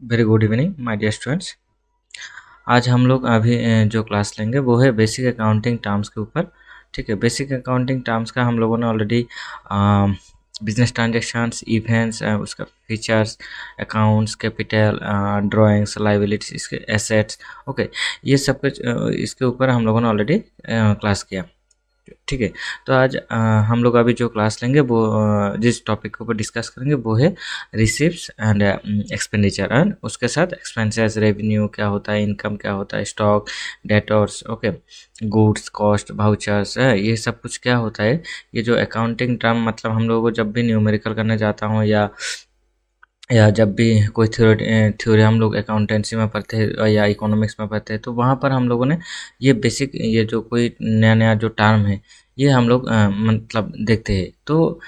Very good evening my dear students. आज हम लोग अभी जो क्लास लेंगे वो है बेसिक अकाउंटिंग टर्म्स के ऊपर। ठीक है, बेसिक अकाउंटिंग टर्म्स का हम लोगों ने ऑलरेडी बिजनेस ट्रांजेक्शन्स, इवेंट्स, उसका features, accounts, capital, drawings, liabilities, इसके एसेट्स, ओके, ये सब कुछ इसके ऊपर हम लोगों ने ऑलरेडी क्लास किया। ठीक है, तो आज हम लोग अभी जो क्लास लेंगे वो जिस टॉपिक के ऊपर डिस्कस करेंगे वो है रिसिप्ट्स एंड एक्सपेंडिचर, एंड उसके साथ एक्सपेंसेस, रेवेन्यू क्या होता है, इनकम क्या होता है, stock, debtors, okay, goods, cost, vouchers, ये सब कुछ क्या होता है। ये जो अकाउंटिंग टर्म, मतलब हम लोगों को जब भी न्यूमेरिकल करने जाता हूँ या जब भी कोई थ्योरी हम लोग अकाउंटेंसी में पढ़ते हैं या इकोनॉमिक्स में पढ़ते हैं, तो वहाँ पर हम लोगों ने ये बेसिक, ये जो कोई नया नया जो टर्म है ये हम लोग मतलब देखते हैं। तो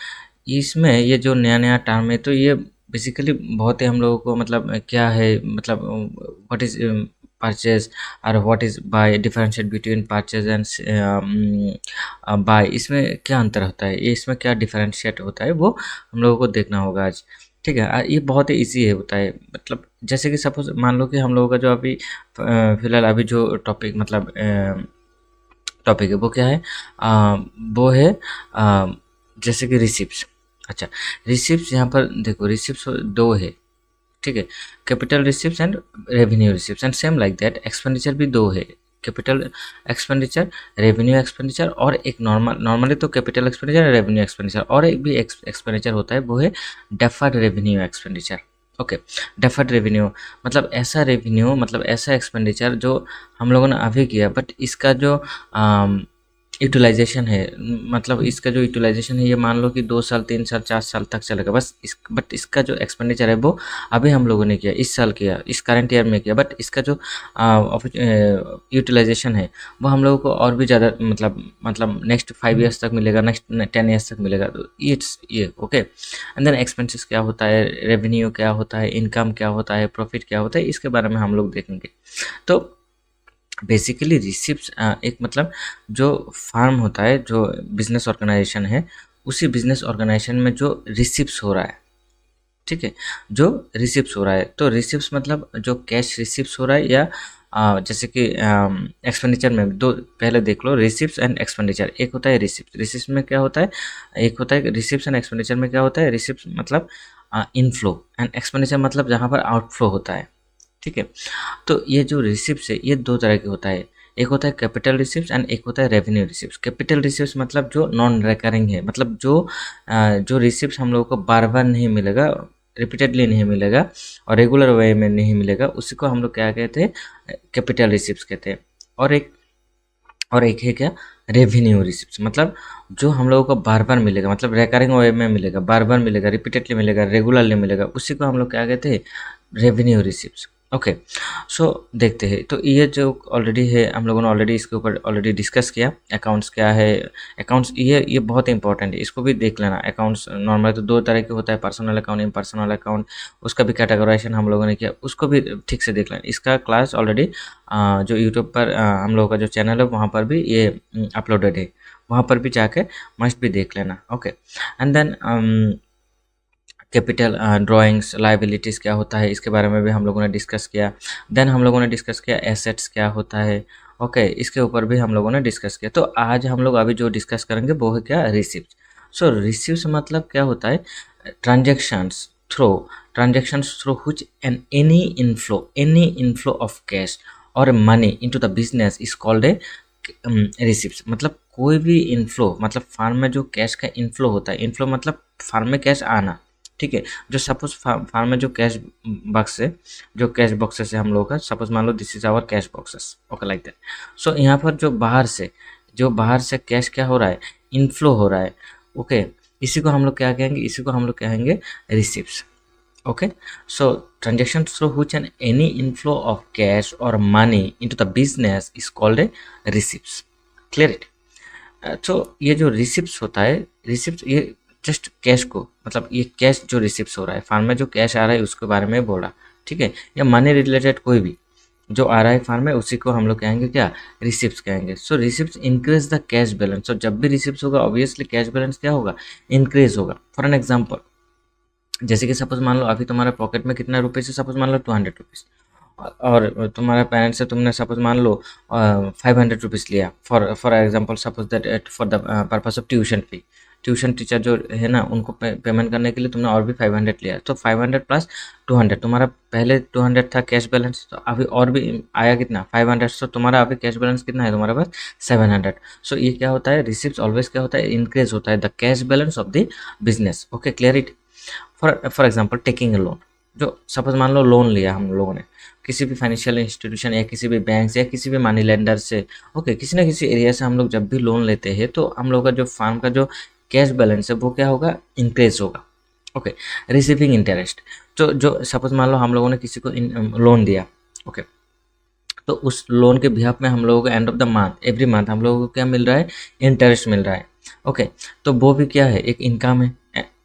इसमें ये जो नया नया टर्म है तो ये बेसिकली बहुत ही हम लोगों को मतलब क्या है, मतलब व्हाट इज़ परचेज और what is buy, differentiate between purchase and buy, इसमें क्या अंतर होता है, ये इसमें क्या डिफरेंशिएट होता है वो हम लोगों को देखना होगा आज। ठीक है, ये बहुत ही ईजी है होता है। मतलब जैसे कि सपोज मान लो कि हम लोगों का जो अभी फिलहाल अभी जो टॉपिक मतलब टॉपिक है वो क्या है, वो है जैसे कि रिसिप्ट्स। अच्छा, रिसिप्ट्स यहाँ पर देखो, रिसिप्ट्स दो है। ठीक है, capital receipts and revenue receipts, and same like that expenditure भी दो है, कैपिटल एक्सपेंडिचर, रेवेन्यू एक्सपेंडिचर, और एक नॉर्मली तो कैपिटल एक्सपेंडिचर, रेवेन्यू एक्सपेंडिचर, और एक भी एक्सपेंडिचर होता है वो है deferred revenue expenditure. Okay, deferred revenue मतलब ऐसा रेवेन्यू, मतलब ऐसा एक्सपेंडिचर जो हम लोगों ने अभी किया, बट इसका जो यूटिलाइजेशन है, मतलब इसका जो यूटिलाइजेशन है ये मान लो कि 2 साल, 3 साल, 4 साल तक चलेगा बस। बट इसका जो एक्सपेंडिचर है वो अभी हम लोगों ने किया, इस साल किया, इस करंट ईयर में किया, बट इसका जो यूटिलाइजेशन है वो हम लोगों को और भी ज़्यादा मतलब नेक्स्ट 5 ईयर्स तक मिलेगा, नेक्स्ट 10 ईयर्स तक मिलेगा। तो इट्स ये ओके। एंड देन एक्सपेंसेस क्या होता है, रेवेन्यू क्या होता है, इनकम क्या होता है, प्रॉफिट क्या होता है, इसके बारे में हम लोग देखेंगे। तो बेसिकली रिसिप्ट्स एक मतलब जो फार्म होता है, जो बिजनेस ऑर्गेनाइजेशन है, उसी बिजनेस ऑर्गेनाइजेशन में जो रिसिप्ट्स हो रहा है, ठीक है, जो रिसिप्ट्स हो रहा है, तो रिसिप्ट्स मतलब जो कैश रिसिप्ट्स हो रहा है, या जैसे कि एक्सपेंडिचर में दो पहले देख लो, रिसिप्ट्स एंड एक्सपेंडिचर। एक होता है रिसिप्ट, रिसिप्ट में क्या होता है, एक होता है रिसिप्ट्स एंड एक्सपेंडिचर में क्या होता है, रिसिप्ट मतलब इनफ्लो, एंड एक्सपेंडिचर मतलब जहाँ पर आउटफ्लो होता है। ठीक है, तो ये जो रिसिप्ट्स है ये दो तरह के होता है, एक होता है कैपिटल रिसिप्ट्स एंड एक होता है रेवेन्यू रिसिप्ट्स। कैपिटल रिसिप्ट्स मतलब जो नॉन रिकरिंग है, मतलब जो रिसिप्ट्स हम लोगों को बार बार नहीं मिलेगा, रिपीटेडली नहीं मिलेगा और रेगुलर वे में नहीं मिलेगा, उसी को हम लोग क्या कहते हैं, कैपिटल रिसिप्ट्स कहते हैं। और एक है क्या, रेवेन्यू रिसिप्ट्स, मतलब जो हम लोगों को बार बार मिलेगा, मतलब रिकरिंग वे में मिलेगा, बार बार मिलेगा, रिपीटेडली मिलेगा, रेगुलरली मिलेगा, उसी को हम लोग क्या कहते हैं, रेवेन्यू रिसिप्ट्स। ओके, सो देखते हैं। तो ये जो ऑलरेडी है, हम लोगों ने ऑलरेडी इसके ऊपर ऑलरेडी डिस्कस किया, अकाउंट्स क्या है। अकाउंट्स ये बहुत इंपॉर्टेंट है, इसको भी देख लेना। अकाउंट्स नॉर्मली तो दो तरह के होता है, पर्सनल अकाउंट, इम्पर्सनल अकाउंट, उसका भी कैटेगराइजेशन हम लोगों ने किया, उसको भी ठीक से देख लेना। इसका क्लास ऑलरेडी जो यूट्यूब पर हम लोगों का जो चैनल है वहाँ पर भी ये अपलोडेड है, वहाँ पर भी जाके मस्ट भी देख लेना। Okay, and then capital drawings, liabilities क्या होता है, इसके बारे में भी हम लोगों ने डिस्कस किया। देन हम लोगों ने डिस्कस किया एसेट्स क्या होता है। ओके, इसके ऊपर भी हम लोगों ने डिस्कस किया। तो आज हम लोग अभी जो डिस्कस करेंगे वो है क्या, रिसिप्ट। सो रिसिप्ट मतलब क्या होता है, transactions through which any inflow of cash और money into the business is called a receipt. मतलब कोई भी इनफ्लो, मतलब फार्म में जो कैश का इनफ्लो होता है, इनफ्लो मतलब फार्म में कैश आना। ठीक है, जो सपोज फार्म में जो कैश बॉक्स है, जो कैश बॉक्सेस है हम लोग का, सपोज मान लो this is our cash boxes, okay like that. So यहाँ पर जो बाहर से कैश क्या हो रहा है, इनफ्लो हो रहा है। ओके, इसी को हम लोग क्या कहेंगे, इसी को हम लोग कहेंगे receipts. Okay, so transaction through which any inflow of cash और money into the business is called a receipts. Clear? तो ये जो रिसिप्ट्स होता है, रिसिप्ट ये जस्ट कैश को, मतलब ये कैश जो रिसिप्ट्स हो रहा है, फार्म में जो कैश आ रहा है उसके बारे में बोला। ठीक है, या मनी रिलेटेड कोई भी जो आ रहा है फार्म में, उसी को हम लोग कहेंगे क्या, रिसिप्ट्स कहेंगे। So receipts increase the cash balance. तो जब भी रिसिप्ट्स होगा ऑब्वियसली कैश बैलेंस क्या होगा, इंक्रीज होगा। फॉर एन एग्जाम्पल, जैसे कि सपोज मान लो अभी तुम्हारे पॉकेट में कितना रुपीज़ है, सपोज मान लो 200 रुपीज़, और तुम्हारे पेरेंट्स से तुमने सपोज मान लो 500 रुपीज़ लिया for example, suppose that for the purpose of tuition fee. Tuition teacher जो है ना, उनको पेमेंट करने के लिए तुमने और भी 500 लिया, तो 500 प्लस 200, तुम्हारा पहले 200 था कैश बैलेंस, तो अभी और भी आया कितना 500, तो तुम्हारा अभी कैश बैलेंस कितना है तुम्हारे पास 700। सो ये क्या होता है, रिसिप्ट ऑलवेज क्या होता है, इंक्रीज होता है the cash balance of the business. Okay, clear it. For example taking a loan, जो सपोज मान लो लोन लिया हम लोगों ने किसी भी फाइनेंशियल इंस्टीट्यूशन या किसी भी बैंक से या किसी भी मनी लेंडर से, ओके, किसी ना किसी एरिया से हम लोग जब भी लोन लेते हैं तो हम लोग का जो फार्म का जो कैश बैलेंस है वो क्या होगा, इंक्रीज होगा। ओके, रिसीविंग इंटरेस्ट, तो जो सपोज मान लो हम लोगों ने किसी को लोन दिया, ओके, तो उस लोन के बिहाफ में हम लोगों को end of the month, every month हम लोगों को क्या मिल रहा है, इंटरेस्ट मिल रहा है। ओके, तो वो भी क्या है, एक इनकम है।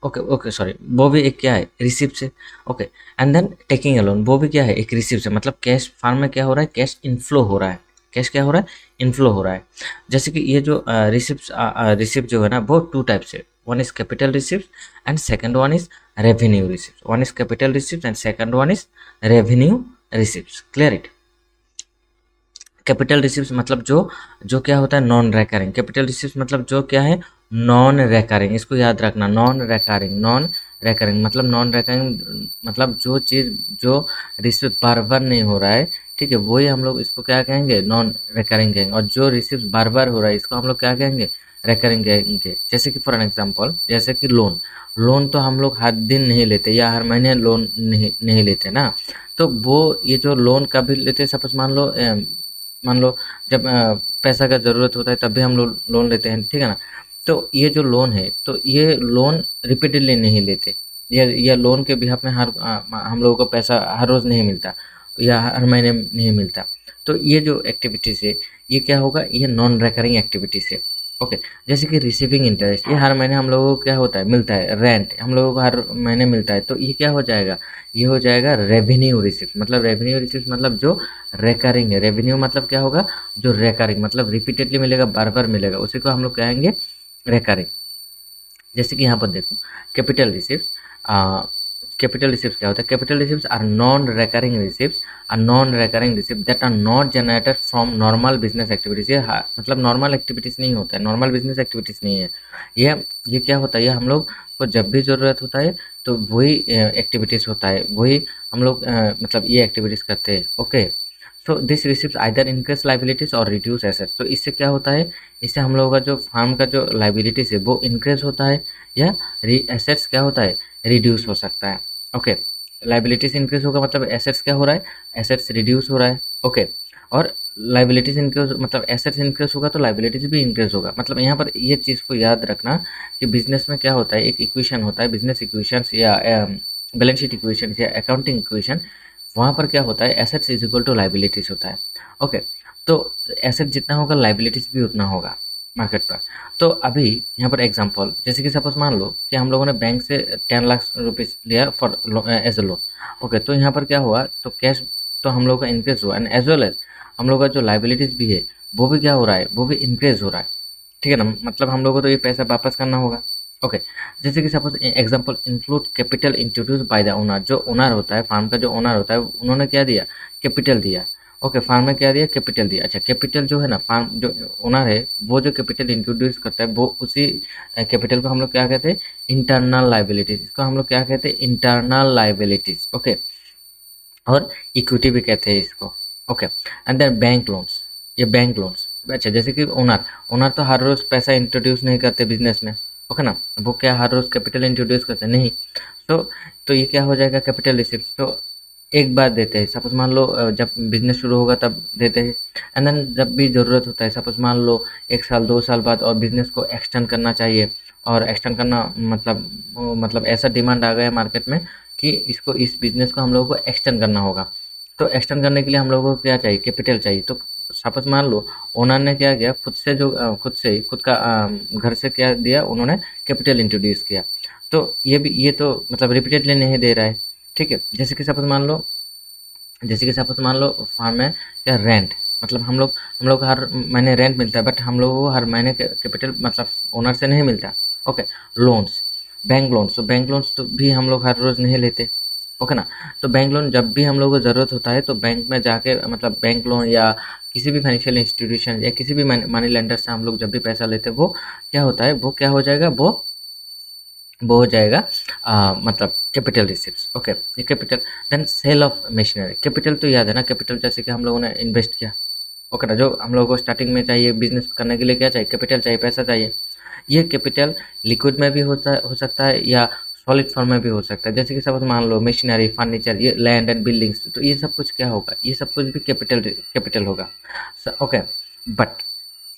ओके ओके सॉरी, वो भी एक क्या है, रिसिप्ट है। Okay, and then taking a loan, वो भी क्या है, एक रिसिप्ट है। मतलब कैश फार्म में क्या हो रहा है, कैश इनफ्लो हो रहा है। कैश क्या हो रहा है, इनफ्लो हो रहा है। जैसे कि ये जो रिसिप्ट जो है ना, वो टू टाइप से, one is capital receipt and second one is revenue receipt. One is capital receipt and second one is revenue receipt. Clear it. Capital receipt मतलब जो जो क्या होता है, नॉन रेकरिंग। कैपिटल रिसिप्ट मतलब जो क्या है, नॉन रेकरिंग। इसको याद रखना, नॉन रेकरिंग। नॉन रेकरिंग मतलब नॉन रेकरिंग मतलब जो चीज़ जो रिसिप्ट बार बार नहीं हो रहा है, ठीक है, वही हम लोग इसको क्या कहेंगे, नॉन रेकरिंग कहेंगे। और जो रिसिप्ट बार बार हो रहा है इसको हम लोग क्या कहेंगे, रेकरिंग कहेंगे। जैसे कि फॉर एन एग्जाम्पल, जैसे कि लोन। लोन तो हम लोग हर दिन नहीं लेते या हर महीने लोन नहीं लेते ना, तो वो ये जो लोन कभी लेते, सपोज मान लो जब पैसा का ज़रूरत होता है तब भी हम लोग लोन लेते हैं, ठीक है ना। तो ये जो लोन है, तो ये लोन रिपीटेडली नहीं लेते, या लोन के बिहाफ में हम लोगों को पैसा हर रोज़ नहीं मिलता या हर महीने नहीं मिलता। तो ये जो एक्टिविटीज़ है, ये क्या होगा, ये नॉन रेकरिंग एक्टिविटीज़ है। ओके, जैसे कि रिसीविंग इंटरेस्ट, ये हर महीने हम लोगों को क्या होता है, मिलता है। रेंट हम लोगों को हर महीने मिलता है, तो ये क्या हो जाएगा, ये हो जाएगा रेवेन्यू रिसिप्ट। मतलब रेवेन्यू रिसिप्ट मतलब जो रेकरिंग है। रेवेन्यू मतलब क्या होगा, जो रेकरिंग मतलब रिपीटेडली मिलेगा, बार बार मिलेगा, उसी को हम लोग कहेंगे रेकरिंग। जैसे कि यहाँ पर देखो, कैपिटल रिसिप्ट। कैपिटल रिसिप्ट क्या होता है, capital receipt are non recurring receipt. Are non recurring receipt that are not generated from normal business activities. ये मतलब नॉर्मल एक्टिविटीज नहीं होता है, नॉर्मल बिजनेस एक्टिविटीज नहीं है ये क्या होता है, ये हम लोग को जब भी ज़रूरत होता है तो वही एक्टिविटीज़ होता है, वही हम लोग मतलब ये एक्टिविटीज़ करते हैं। Okay, so this receipt either increase liabilities और रिड्यूस एसेट्स। तो इससे क्या होता है, इससे हम लोगों का जो फार्म का जो लाइबिलिटीज है वो इंक्रीज होता है, या एसेट्स क्या होता है, रिड्यूस हो सकता है। ओके, लाइबिलिटीज इंक्रीज होगा मतलब एसेट्स क्या हो रहा है, एसेट्स रिड्यूस हो रहा है। ओके, और लाइबिलिटीज इंक्रीज मतलब एसेट्स इंक्रीज होगा तो लाइबिलिटीज भी इंक्रीज होगा। मतलब यहाँ पर ये चीज़ को याद रखना कि बिजनेस में क्या होता है, एक इक्वेशन होता है, बिजनेस इक्वेशन या बैलेंस शीट इक्वेशन या अकाउंटिंग इक्वेशन। वहाँ पर क्या होता है, assets is equal to liabilities होता है। ओके, तो एसेट जितना होगा लाइबिलिटीज भी उतना होगा मार्केट पर। तो अभी यहाँ पर एग्जांपल, जैसे कि सपोज मान लो कि हम लोगों ने बैंक से 10 लाख रुपीज़ लिया for as a loan. Okay, तो यहाँ पर क्या हुआ, तो कैश तो हम लोग का इंक्रीज हुआ, एंड एज वेल एज हम लोग का जो लाइबिलिटीज भी है वो भी क्या हो रहा है, वो भी इंक्रीज हो रहा है, ठीक है ना। मतलब हम लोग को तो ये पैसा वापस करना होगा। ओके, जैसे कि suppose example include capital introduce by the owner. जो ओनर होता है, फार्म का जो ओनर होता है, उन्होंने क्या दिया, कैपिटल दिया। ओके, फार्म में क्या दिया, कैपिटल दिया। अच्छा, कैपिटल जो है ना, फार्म जो ओनर है वो जो कैपिटल इंट्रोड्यूस करता है, वो उसी कैपिटल को हम लोग क्या कहते हैं, इंटरनल लाइबिलिटीज। इसको हम लोग क्या कहते हैं, इंटरनल लाइबिलिटीज। ओके, और इक्विटी भी कहते हैं इसको। Okay, and then bank loans, ये बैंक लोन्स। अच्छा, जैसे कि ओनर ओनर तो हर रोज़ पैसा इंट्रोड्यूस नहीं करते बिजनेस में, ओके ना, वो क्या हर रोज़ कैपिटल इंट्रोड्यूस करते नहीं। तो ये क्या हो जाएगा, कैपिटल रिसिप्ट। तो एक बार देते हैं, सपोज मान लो जब बिजनेस शुरू होगा तब देते हैं, एंड देन जब भी ज़रूरत होता है, सपोज मान लो 1 साल 2 साल बाद और बिजनेस को एक्सटेंड करना चाहिए, और एक्सटेंड करना मतलब ऐसा डिमांड आ गया मार्केट में कि इसको, इस बिज़नेस को हम लोगों को एक्सटेंड करना होगा। तो एक्सटेंड करने के लिए हम लोगों को क्या चाहिए, कैपिटल चाहिए। तो सपोज मान लो ओनर ने क्या किया, खुद से जो खुद का घर से क्या दिया उन्होंने, कैपिटल इंट्रोड्यूस किया। तो ये तो मतलब रिपीटेडली नहीं दे रहा है, ठीक है। जैसे कि सपोज मान लो फार्म में क्या, रेंट मतलब हम लोग हर महीने रेंट मिलता है, बट हम लोगों को हर महीने कैपिटल मतलब ओनर से नहीं मिलता। ओके, लोन्स, बैंक लोन्स, तो बैंक लोन्स तो भी हम लोग हर रोज़ नहीं लेते, ओके ना। तो बैंक लोन जब भी हम लोग को ज़रूरत होता है तो बैंक में जाके मतलब बैंक लोन या किसी भी फाइनेंशियल इंस्टीट्यूशन या किसी भी मनी लेंडर से हम लोग जब भी पैसा लेते हैं वो क्या होता है, वो क्या हो जाएगा, वो हो जाएगा मतलब कैपिटल रिसिप्ट्स, ओके। ये capital, then sale of machinery. Capital तो याद है ना, कैपिटल जैसे कि हम लोगों ने इन्वेस्ट किया, ओके ना, जो हम लोगों को स्टार्टिंग में चाहिए बिजनेस करने के लिए क्या चाहिए, कैपिटल चाहिए, पैसा चाहिए। ये कैपिटल लिक्विड में भी हो सकता है या सॉलिड फॉर्म में भी हो सकता है। जैसे कि सपोज मान लो मशीनरी, फर्नीचर, ये लैंड एंड बिल्डिंग्स, तो ये सब कुछ क्या होगा, ये सब कुछ भी कैपिटल होगा, ओके। बट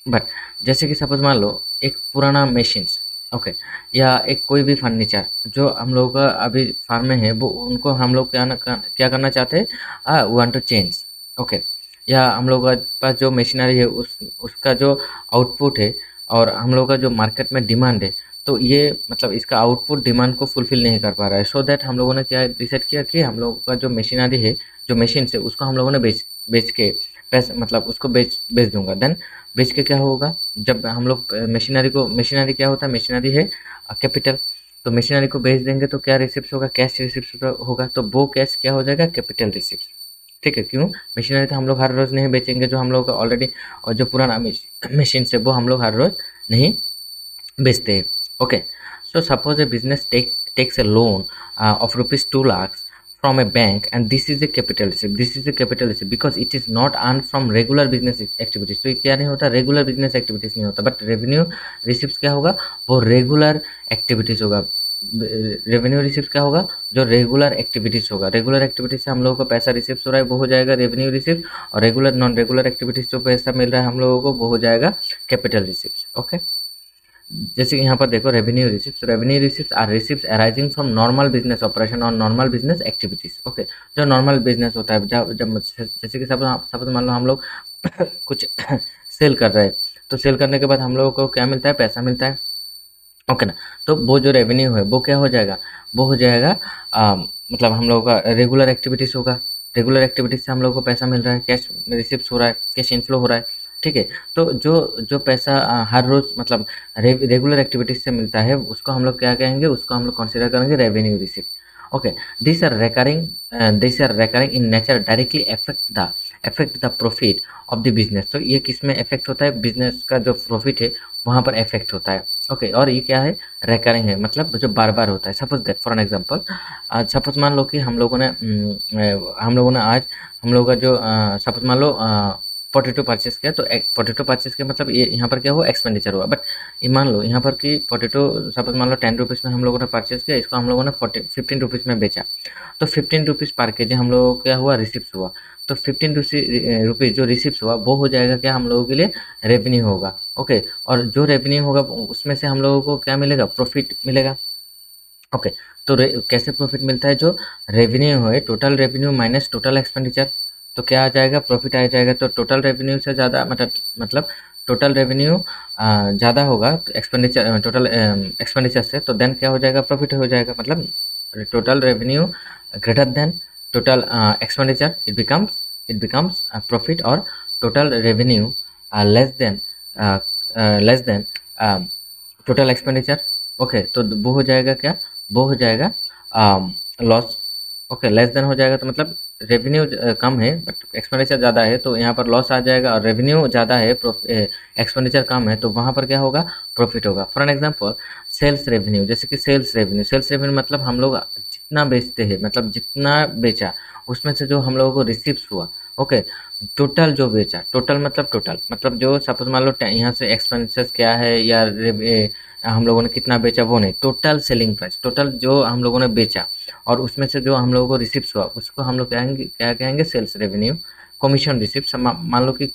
बट जैसे कि सपोज मान लो एक पुराना मशीन्स, ओके, या एक कोई भी फर्नीचर जो हम लोग का अभी फार्म में है, वो उनको हम लोग क्या करना चाहते हैं, वांट टू चेंज, ओके। या हम लोग के पास जो मशीनरी है उसका जो आउटपुट है और हम लोग का जो मार्केट में डिमांड है, तो ये मतलब इसका आउटपुट डिमांड को फुलफिल नहीं कर पा रहा है। सो दैट हम लोगों ने क्या डिसाइड किया कि हम लोगों का जो मशीनरी है, जो मशीन है, उसको हम लोगों ने बेच के पैसा मतलब उसको बेच दूंगा। देन बेच के क्या होगा, जब हम लोग मशीनरी क्या होता है, मशीनरी है कैपिटल, तो मशीनरी को बेच देंगे तो क्या रिसिप्ट होगा, कैश रिसिप्ट होगा, तो वो कैश क्या हो जाएगा, कैपिटल रिसिप्ट, ठीक है। क्यों, मशीनरी तो हम लोग हर रोज़ नहीं बेचेंगे, जो हम लोग ऑलरेडी और जो पुराना मशीन से वो हम लोग हर रोज़ नहीं बेचते हैं, okay. So suppose A business takes a loan of rupees 2 lakhs from a bank, and this is a capital receipt, because it is not earned from regular business activities। तो ये क्या नहीं होता, रेगुलर बिजनेस एक्टिविटीज़ नहीं होता, but revenue receipt क्या होगा, वो रेगुलर एक्टिविटीज़ होगा। रेवेन्यू रिसिप्ट क्या होगा, जो रेगुलर एक्टिविटीज़ होगा। रेगुलर एक्टिविटीज से हम लोगों को पैसा रिसिप्ट हो रहा है, वो हो जाएगा रेवेन्यू रिसिप्ट, और रेगुलर नॉन रेगुलर एक्टिविटीज जो पैसा मिल रहा है हम लोगों को, वो हो जाएगा कैपिटल रिसिप्ट, ओके। जैसे कि यहाँ पर देखो revenue receipt are receipt arising from normal business operation और नॉर्मल बिजनेस एक्टिविटीज, ओके। जो नॉर्मल बिजनेस होता है, जब जैसे कि सपोज मान लो हम लोग कुछ सेल कर रहे हैं, तो सेल करने के बाद हम लोगों को क्या मिलता है, पैसा मिलता है, ओके ना। तो वो जो रेवेन्यू है वो क्या हो जाएगा, वो हो जाएगा मतलब हम लोगों का रेगुलर एक्टिविटीज़ होगा। रेगुलर एक्टिविटीज़ से हम लोगों को पैसा मिल रहा है, कैश रिसिप्ट हो रहा है, कैश इनफ्लो हो रहा है, ठीक है। तो जो जो पैसा हर रोज़ मतलब रेगुलर एक्टिविटीज़ से मिलता है, उसको हम लोग क्या कहेंगे, उसको हम लोग कंसिडर करेंगे revenue receipt, okay. This are recurring in nature, directly affect the profit of the business. तो ये किस में इफेक्ट होता है, बिजनेस का जो प्रॉफिट है वहाँ पर इफेक्ट होता है, ओके। और ये क्या है, रेकरिंग है, मतलब जो बार बार होता है। Suppose that for an example, suppose मान लो कि हम लोगों ने आज हम लोगों का जो सपोज मान लो पोटैटो परचेस किया, तो पोटैटो परचेस किया मतलब ये यहाँ पर क्या हुआ, एक्सपेंडिचर हुआ। बट ये मान लो यहाँ पर कि पोटैटो सपोज मान लो 10 रुपीज़ में हम लोगों ने परचेस किया, इसको हम लोगों ने 15 रुपीज़ में बेचा, तो 15 रुपीज़ पर के जी हम लोगों को क्या हुआ, रिसिप्ट हुआ। तो 15 रुपीज़ जो रिसिप्ट हुआ वो हो जाएगा क्या, हम लोगों के लिए रेवेन्यू होगा, ओके। और जो रेवेन्यू होगा उसमें से हम लोगों को क्या मिलेगा, प्रॉफिट मिलेगा, ओके। तो कैसे प्रॉफिट मिलता है, जो रेवेन्यू है, total revenue minus total expenditure, तो क्या आ जाएगा, प्रॉफिट आ जाएगा। तो टोटल रेवेन्यू से ज़्यादा मतलब टोटल रेवेन्यू ज़्यादा होगा तो एक्सपेंडिचर, टोटल एक्सपेंडिचर से, तो देन क्या हो जाएगा, प्रॉफिट हो जाएगा। मतलब total revenue greater than total expenditure, it becomes profit, और total revenue less than total expenditure, okay. तो वो हो जाएगा क्या, वो हो जाएगा लॉस, ओके। लेस देन हो जाएगा तो मतलब रेवेन्यू कम है बट एक्सपेंडिचर ज़्यादा है, तो यहाँ पर लॉस आ जाएगा। और रेवेन्यू ज़्यादा है, एक्सपेंडिचर कम है, तो वहाँ पर क्या होगा, प्रॉफिट होगा। For an example sales revenue, जैसे कि सेल्स रेवेन्यू मतलब हम लोग जितना बेचते हैं, मतलब जितना बेचा उसमें से जो हम लोगों को रिसीव्स हुआ, ओके। टोटल जो बेचा, टोटल मतलब जो सपोज मान लो यहाँ से एक्सपेंसेस क्या है या हम लोगों ने कितना बेचा वो नहीं, टोटल सेलिंग प्राइस, टोटल जो हम लोगों ने बेचा और उसमें से जो हम लोगों को रिसिप्ट हुआ उसको हम लोग क्या कहेंगे, सेल्स रेवेन्यू। कमीशन रिसिप्ट, मान लो कि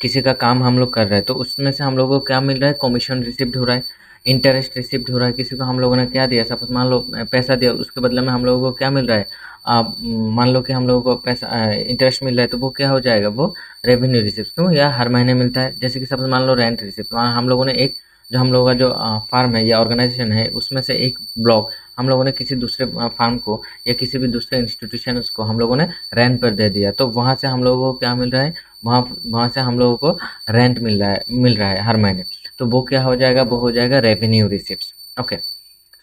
किसी का काम हम लोग कर रहे हैं, तो उसमें से हम लोगों को क्या मिल रहा है, कमीशन रिसिप्ट हो रहा है, इंटरेस्ट रिसिप्ट हो रहा है। किसी को हम लोगों ने क्या दिया, सपोज मान लो पैसा दिया, उसके बदले में हम लोगों को क्या मिल रहा है, मान लो कि हम लोगों को पैसा इंटरेस्ट मिल रहा है, तो वो क्या हो जाएगा, वो रेवेन्यू रिसिप्ट। क्यों, या हर महीने मिलता है। जैसे कि सपोज मान लो रेंट रिसिप्ट, हम लोगों ने एक जो हम लोगों का जो फार्म है या ऑर्गेनाइजेशन है, उसमें से एक ब्लॉक हम लोगों ने किसी दूसरे फार्म को या किसी भी दूसरे इंस्टीट्यूशन को हम लोगों ने रेंट पर दे दिया, तो वहाँ से हम लोगों को क्या मिल रहा है, वहाँ से हम लोगों को रेंट मिल रहा है हर महीने। तो वो क्या हो जाएगा, वो हो जाएगा revenue receipt. Okay,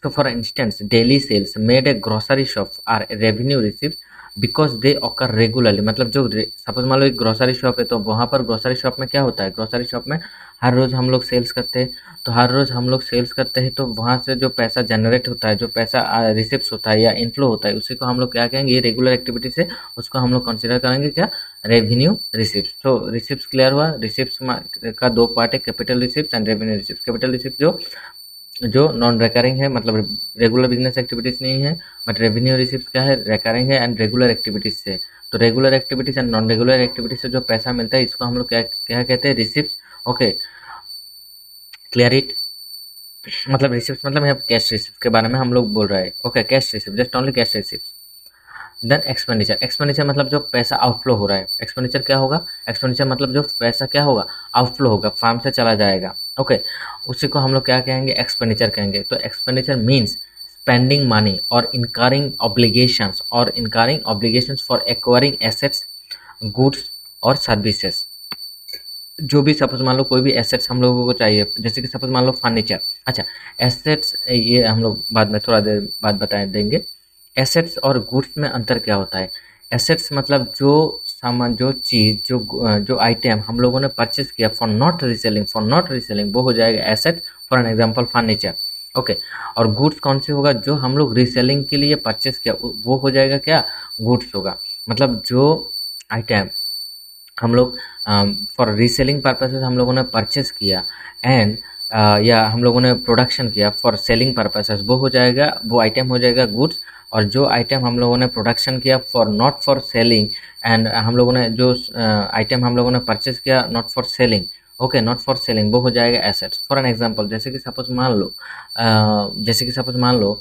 so for instance, daily sales made a grocery shop are revenue received because they occur regularly। मतलब जो सपोज मान लो एक ग्रोसरी शॉप है, तो वहाँ पर ग्रोसरी शॉप में क्या होता है, ग्रोसरी शॉप में हर रोज़ हम लोग सेल्स करते हैं। तो हर रोज़ हम लोग सेल्स करते हैं, तो वहाँ से जो पैसा जनरेट होता है, जो पैसा रिसिप्ट होता है या इनफ्लो होता है, उसी को हम लोग क्या कहेंगे, ये रेगुलर एक्टिविटी से उसको हम लोग कंसिडर करेंगे क्या, रेवेन्यू रिसिप्ट। तो रिसिप्ट क्लियर हुआ। रिसिप्ट का दो पार्ट है, capital receipt and revenue receipt. Capital receipt जो नॉन रिकरिंग है, मतलब रेगुलर बिजनेस एक्टिविटीज़ नहीं है, बट रेवेन्यू रिसिप्ट क्या है, रिकरिंग है एंड रेगुलर एक्टिविटीज़ से। तो regular activities and non regular activities से जो पैसा मिलता है, इसको हम लोग क्या क्या कहते हैं, रिसिप्ट। Okay, clear it. मतलब रिसिप्ट मतलब यहाँ कैश रिसिप्ट के बारे में हम लोग बोल रहे हैं। Okay, cash receipt, just only cash receipt. Then expenditure. Expenditure मतलब जो पैसा आउटफ्लो हो रहा है। एक्सपेंडिचर क्या होगा, एक्सपेंडिचर मतलब जो पैसा क्या होगा, आउटफ्लो होगा, फार्म से चला जाएगा। ओके, उसी को हम लोग क्या कहेंगे, एक्सपेंडिचर कहेंगे। तो एक्सपेंडिचर मीन्स स्पेंडिंग मनी और incurring obligations for acquiring assets, goods और सर्विसेज। जो भी सपोज मान लो कोई भी एसेट्स हम लोगों को चाहिए, जैसे कि सपोज मान लो फर्नीचर। अच्छा, एसेट्स ये हम लोग बाद में थोड़ा देर बाद बता देंगे। एसेट्स और गुड्स में अंतर क्या होता है। एसेट्स मतलब जो सामान, जो चीज़, जो आइटम हम लोगों ने परचेस किया फॉर नॉट रीसेलिंग, वो हो जाएगा asset. For an example furniture. Okay, और गुड्स कौन सी होगा, जो हम लोग रीसेलिंग के लिए परचेस किया, वो हो जाएगा क्या, गुड्स होगा। मतलब जो आइटम हम लोग फॉर रीसेलिंग पर्पसेस हम लोगों ने परचेस किया एंड या हम लोगों ने प्रोडक्शन किया फॉर सेलिंग पर्पसेस, वो हो जाएगा, वो आइटम हो जाएगा गुड्स। और जो आइटम हम लोगों ने प्रोडक्शन किया for not for selling and हम लोगों ने जो आइटम हम लोगों ने परचेस किया not for selling, okay, not for selling, वो हो जाएगा एसेट्स। फॉर एन एग्जांपल, जैसे कि सपोज मान लो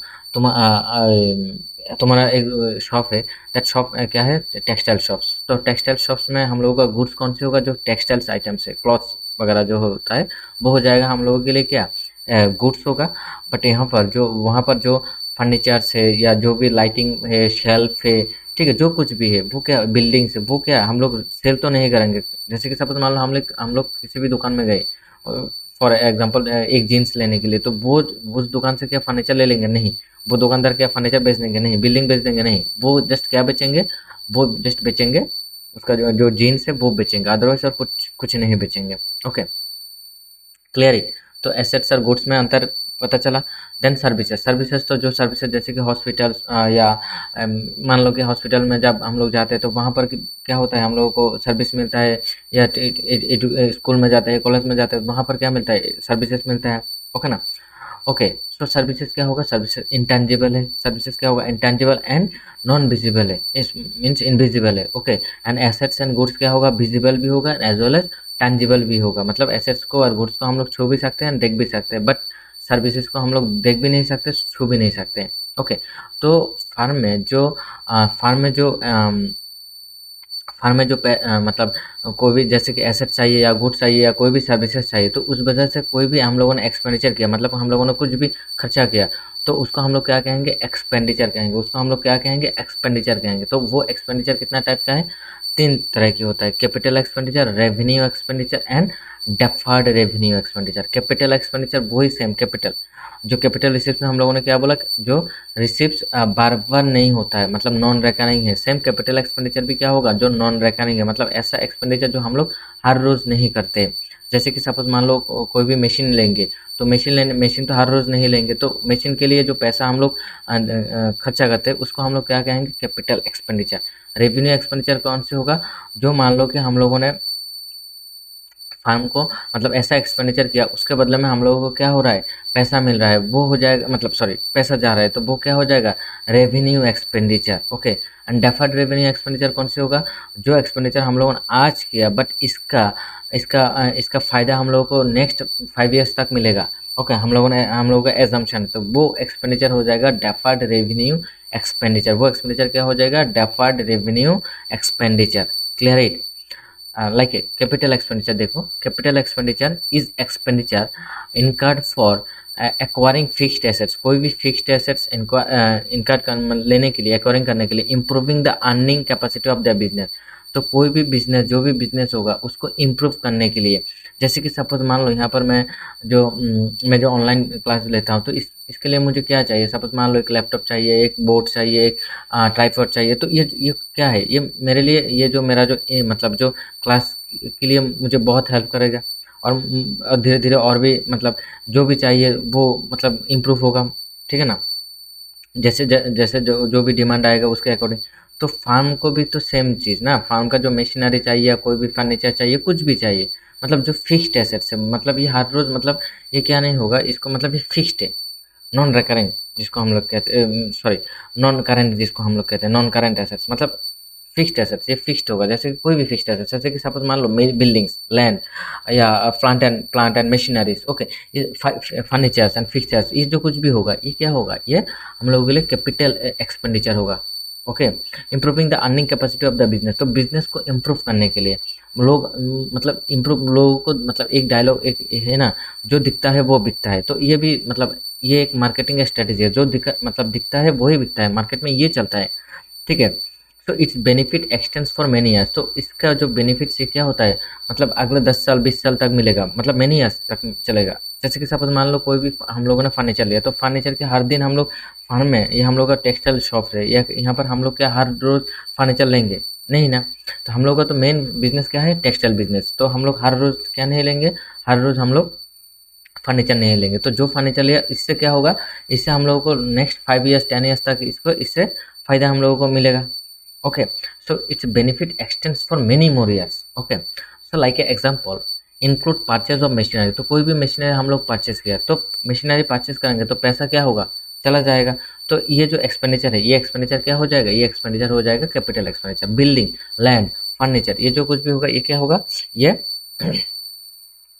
तुम्हारा एक शॉप है। दैट शॉप क्या है, टेक्सटाइल शॉप्स। तो टेक्सटाइल शॉप्स में हम लोगों का गुड्स कौन से होगा, जो टेक्सटाइल्स आइटम्स है, क्लॉथ्स वगैरह जो होता है, वो हो जाएगा हम लोगों के लिए क्या, गुड्स होगा। बट यहाँ पर जो वहाँ पर जो फर्नीचर्स है या जो भी लाइटिंग है, शेल्फ है, ठीक है, जो कुछ भी है, वो क्या, बिल्डिंग्स है, वो क्या हम लोग सेल तो नहीं करेंगे। जैसे कि सपोज मान लो हम लोग किसी भी दुकान में गए फॉर एग्जांपल एक जीन्स लेने के लिए, तो वो उस दुकान से क्या फर्नीचर ले लेंगे, नहीं। वो दुकानदार क्या फर्नीचर बेच देंगे, नहीं। बिल्डिंग बेच देंगे, नहीं। वो जस्ट क्या बेचेंगे, वो जस्ट बेचेंगे उसका जो जीन्स है वो बेचेंगे, अदरवाइज और कुछ नहीं बेचेंगे। ओके, क्लियर है। तो एसेट्स और गुड्स में अंतर पता चला। देन सर्विसेज तो जो सर्विसेज जैसे कि हॉस्पिटल या मान लो कि हॉस्पिटल में जब हम लोग जाते हैं तो वहाँ पर क्या होता है, हम लोगों को सर्विस मिलता है, या स्कूल में जाते हैं, कॉलेज में जाते हैं, वहाँ पर क्या मिलता है, सर्विसेज मिलता है। ओके ना। ओके, सो सर्विसेज क्या होगा, सर्विसेज इंटेंजिबल है। सर्विसेज क्या होगा, इंटेंजिबल एंड नॉन विजिबल है, इस मीन्स इनविजिबल है। Okay, and assets and goods क्या होगा, विजिबल भी होगा एज वेल एज टेंजिबल भी होगा। मतलब एसेट्स को और गुड्स को हम लोग छू भी सकते हैं, देख भी सकते हैं, बट सर्विसेज को हम लोग देख भी नहीं सकते, छू भी नहीं सकते। ओके, तो फार्म में जो मतलब कोई भी जैसे कि एसेट चाहिए या गुड्स चाहिए या कोई भी सर्विसेज चाहिए, तो उस वजह से कोई भी हम लोगों ने एक्सपेंडिचर किया, मतलब हम लोगों ने कुछ भी खर्चा किया, तो उसको हम लोग क्या कहेंगे, एक्सपेंडिचर कहेंगे। उसको हम लोग क्या कहेंगे, एक्सपेंडिचर कहेंगे। तो वो एक्सपेंडिचर कितना टाइप का है, 3 तरह की होता है, capital expenditure, revenue expenditure and deferred revenue expenditure. Capital expenditure वही सेम कैपिटल, जो कैपिटल रिसिप्ट में हम लोगों ने क्या बोला, जो रिसिप्ट बार बार नहीं होता है, मतलब नॉन रिकरिंग है। सेम कैपिटल एक्सपेंडिचर भी क्या होगा, जो नॉन रिकरिंग है, मतलब ऐसा एक्सपेंडिचर जो हम लोग हर रोज़ नहीं करते। जैसे कि सपोज मान लो कोई भी मशीन लेंगे, तो मशीन तो हर रोज़ नहीं लेंगे, तो मशीन के लिए जो पैसा हम लोग खर्चा करते हैं, उसको हम लोग क्या कहेंगे, कैपिटल एक्सपेंडिचर। रेवेन्यू एक्सपेंडिचर कौन से होगा, जो मान लो कि हम लोगों ने फार्म को मतलब ऐसा एक्सपेंडिचर किया, उसके बदले में हम लोगों को क्या हो रहा है, पैसा मिल रहा है, वो हो जाएगा, मतलब सॉरी पैसा जा रहा है, तो वो क्या हो जाएगा, revenue expenditure. Okay, and deferred revenue expenditure कौन से होगा, जो एक्सपेंडिचर हम लोगों ने आज किया, बट इसका फ़ायदा हम लोगों को नेक्स्ट 5 ईयर्स तक मिलेगा। ओके, हम लोगों का एजम्पशन, तो वो एक्सपेंडिचर हो जाएगा डेफर्ड रेवेन्यू एक्सपेंडिचर। वो एक्सपेंडिचर क्या हो जाएगा, deferred revenue expenditure. Clear it. Like capital expenditure, देखो capital expenditure is expenditure incurred for acquiring fixed assets. कोई भी फिक्स्ड एसेट्स इनकर्ड लेने के लिए, एक्वायरिंग करने के लिए, improving the earning capacity of the business. तो कोई भी बिजनेस, जो भी बिजनेस होगा उसको इम्प्रूव करने के लिए, जैसे कि सपोज मान लो यहाँ पर मैं जो ऑनलाइन क्लास लेता हूँ, तो इसके लिए मुझे क्या चाहिए, सपोज मान लो एक लैपटॉप चाहिए, एक बोर्ड चाहिए, एक ट्राइपॉड चाहिए। तो ये क्या है, ये मेरे लिए, ये जो मेरा जो मतलब जो क्लास के लिए मुझे बहुत हेल्प करेगा। और धीरे धीरे और भी मतलब जो भी चाहिए वो मतलब इम्प्रूव होगा, ठीक है ना। जैसे जो भी डिमांड आएगा उसके अकॉर्डिंग। तो फार्म को भी तो सेम चीज़ ना, फार्म का जो मशीनरी चाहिए या कोई भी फर्नीचर चाहिए, कुछ भी चाहिए, मतलब जो फिक्स्ड एसेट्स है, मतलब ये हर रोज़ मतलब ये क्या नहीं होगा, इसको मतलब ये फिक्स्ड है, नॉन रिकरिंग जिसको हम लोग कहते हैं, सॉरी, नॉन करेंट जिसको हम लोग कहते हैं, नॉन करेंट एसेट्स मतलब फिक्स्ड एसेट्स, ये फिक्स्ड होगा। जैसे कि कोई भी फिक्स्ड एसेट्स, जैसे कि सपोज मान लो बिल्डिंग्स, लैंड या प्लांट एंड मशीनरीज, ओके, ये फर्नीचर्स एंड फिक्सचर्स, ये जो कुछ भी होगा ये क्या होगा, ये हम लोगों के लिए कैपिटल एक्सपेंडिचर होगा। Okay, improving the earning capacity of the business, तो बिजनेस को इम्प्रूव करने के लिए लोग मतलब इम्प्रूव, लोगों को मतलब एक डायलॉग एक है ना, जो दिखता है वो बिकता है। तो ये भी मतलब ये एक मार्केटिंग स्ट्रेटेजी है, जो मतलब दिखता है वही बिकता है, मार्केट में ये चलता है, ठीक है। तो it's benefit x tends for many years, तो इसका जो बेनिफिट से क्या होता है, मतलब अगले 10 साल 20 साल तक मिलेगा, मतलब मेनी ईयर्स तक चलेगा। जैसे कि सपोज मान लो कोई भी हम लोगों ने फर्नीचर लिया, तो फर्नीचर के हर दिन हम लोग फार्म में, ये हम लोग का टेक्सटाइल शॉप है, या यहाँ पर हम लोग क्या हर रोज़ फर्नीचर लेंगे नहीं ना। तो हम लोग का तो मेन बिजनेस क्या है, टेक्सटाइल बिजनेस। तो हम लोग हर रोज़ क्या नहीं लेंगे, हर रोज़ हम लोग फर्नीचर नहीं लेंगे। तो जो फर्नीचर लिया इससे क्या होगा, इससे हम लोगों को नेक्स्ट 5 ईयर्स 10 ईयर्स तक इससे फ़ायदा हम लोगों को मिलेगा। Okay, so its benefit extends for many more years. Okay, so like an example, include purchase of machinery, तो कोई भी मशीनरी हम लोग परचेज किया, तो मशीनरी परचेज करेंगे तो पैसा क्या होगा, चला जाएगा। तो ये जो एक्सपेंडिचर है, ये एक्सपेंडिचर क्या हो जाएगा, ये एक्सपेंडिचर हो जाएगा capital expenditure. Building, land, furniture, ये जो कुछ भी होगा ये क्या होगा, ये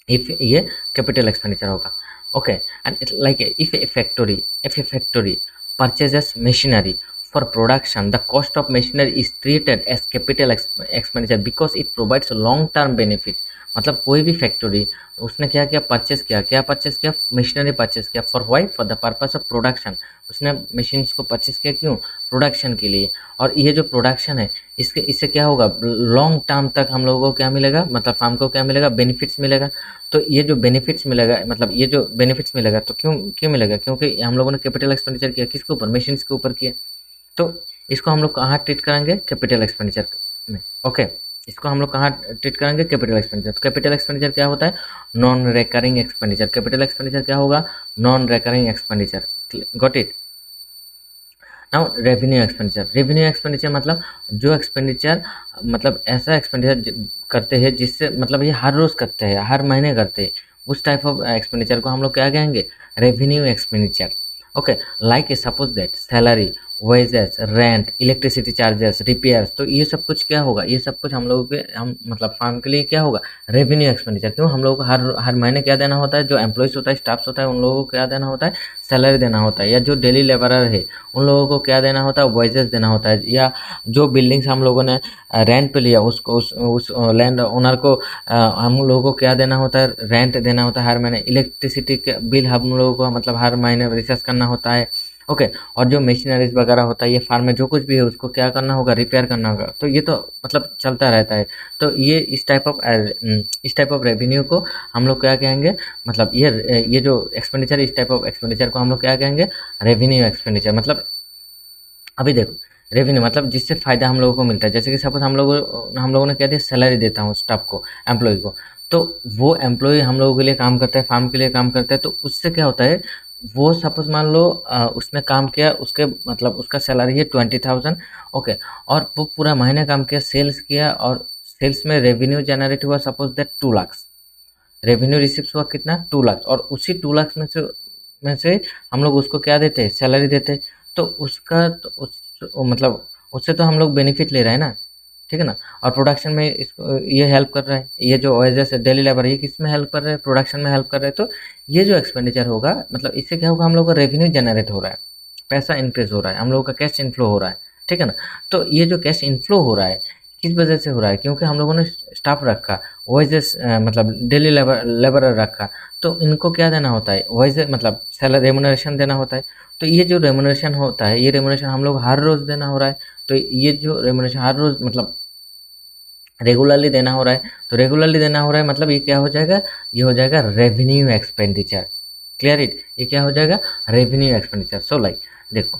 ये कैपिटल एक्सपेंडिचर होगा। Okay, and like if A factory purchases machinery for production, the cost of machinery is treated as capital expenditure because it provides long term benefit। मतलब कोई भी फैक्ट्री, उसने क्या किया, परचेस किया मशीनरी परचेस किया, for why, for the purpose of production. उसने machines को परचेस किया क्यों, प्रोडक्शन के लिए। और ये जो प्रोडक्शन है इससे क्या होगा, लॉन्ग टर्म तक हम लोगों को क्या मिलेगा, मतलब फार्म को क्या मिलेगा, बेनिफिट्स मिलेगा। तो ये जो बेनिफिट्स मिलेगा, मतलब ये जो बेनिफिट्स मिलेगा, तो क्यों क्यों मिलेगा, क्योंकि हम लोगों ने कैपिटल एक्सपेंडिचर किया किसके ऊपर, मशीन्स के ऊपर किया। तो इसको हम लोग कहाँ ट्रीट करेंगे, कैपिटल एक्सपेंडिचर में। ओके, इसको हम लोग कहाँ ट्रीट करेंगे, कैपिटल एक्सपेंडिचर। तो कैपिटल एक्सपेंडिचर क्या होता है, non recurring expenditure. Capital expenditure क्या होगा, non recurring expenditure. Got it. Now revenue expenditure मतलब जो एक्सपेंडिचर, मतलब ऐसा एक्सपेंडिचर करते हैं जिससे मतलब ये हर रोज़ करते हैं, हर महीने करते हैं, उस टाइप ऑफ एक्सपेंडिचर को हम लोग क्या कहेंगे, revenue expenditure. Okay, like suppose that salary, wages, rent, electricity charges, repairs, तो ये सब कुछ क्या होगा, ये सब कुछ हम लोगों के हम मतलब फार्म के लिए क्या होगा, रेवेन्यू एक्सपेंडिचर। क्यों, हम लोगों को हर हर महीने क्या देना होता है, जो एम्प्लॉयज़ होता है, स्टाफ्स होता है, उन लोगों को क्या देना होता है, सैलरी देना होता है। या जो डेली लेबरर है उन लोगों को क्या देना होता है, वेजेस देना होता है। या जो बिल्डिंग्स हम लोगों ने रेंट पे लिया, उसको उस लैंड ओनर को हम लोगों को क्या देना होता है, रेंट देना होता है हर महीने। इलेक्ट्रिसिटी के बिल हम लोगों को मतलब हर महीने रिचार्ज करना होता है। ओके, और जो मशीनरीज वगैरह होता है, ये फार्म में जो कुछ भी है उसको क्या करना होगा, रिपेयर करना होगा। तो ये तो मतलब चलता रहता है। तो ये इस टाइप ऑफ रेवेन्यू को हम लोग क्या कहेंगे, मतलब ये जो एक्सपेंडिचर, इस टाइप ऑफ एक्सपेंडिचर को हम लोग क्या कहेंगे, रेवेन्यू एक्सपेंडिचर। मतलब अभी देखो, रेवेन्यू मतलब जिससे फ़ायदा हम लोगों को मिलता है। जैसे कि सपोज हम लोगों ने क्या दिया, सैलरी देता हूँ स्टाफ को, एम्प्लॉय को। तो वो एम्प्लॉय हम लोगों के लिए काम करता है, फार्म के लिए काम करता है। तो उससे क्या होता है, वो सपोज मान लो उसने काम किया, उसके मतलब उसका सैलरी है 20,000। ओके, और वो पूरा महीने काम किया, सेल्स किया, और सेल्स में रेवेन्यू जनरेट हुआ suppose that 2 lakh. Revenue receipt हुआ कितना, 2 लाख। और उसी 2 लाख में से हम लोग उसको क्या देते हैं, सैलरी देते हैं। तो उसका तो मतलब उससे तो हम लोग बेनिफिट ले रहे हैं ना, ठीक है ना। और प्रोडक्शन में इसको ये हेल्प कर रहा है, ये जो ओएसएस है, डेली लेबर, ये किस में हेल्प कर रहा है, प्रोडक्शन में हेल्प कर रहा है। तो ये जो एक्सपेंडिचर होगा, मतलब इससे क्या होगा, हम लोग का रेवेन्यू जनरेट हो रहा है, पैसा इंक्रीज हो रहा है, हम लोगों का कैश इनफ्लो हो रहा है, ठीक है ना। तो ये जो कैश इनफ्लो हो रहा है किस वजह से हो रहा है, क्योंकि हम लोगों ने स्टाफ रखा, ओएसएस मतलब डेली लेबरर रखा। तो इनको क्या देना होता है, ओएसएस मतलब सैलरी रेमुनरेशन देना होता है। तो ये जो रेमुनरेशन होता है, ये रेमुनरेशन हम लोग हर रोज़ देना हो रहा है। तो ये जो रेमुनरेशन हर रोज़ मतलब रेगुलरली देना हो रहा है, तो रेगुलरली देना हो रहा है मतलब ये क्या हो जाएगा, ये हो जाएगा रेवेन्यू एक्सपेंडिचर। क्लियर इट, ये क्या हो जाएगा, रेवेन्यू एक्सपेंडिचर। सो लाइक देखो,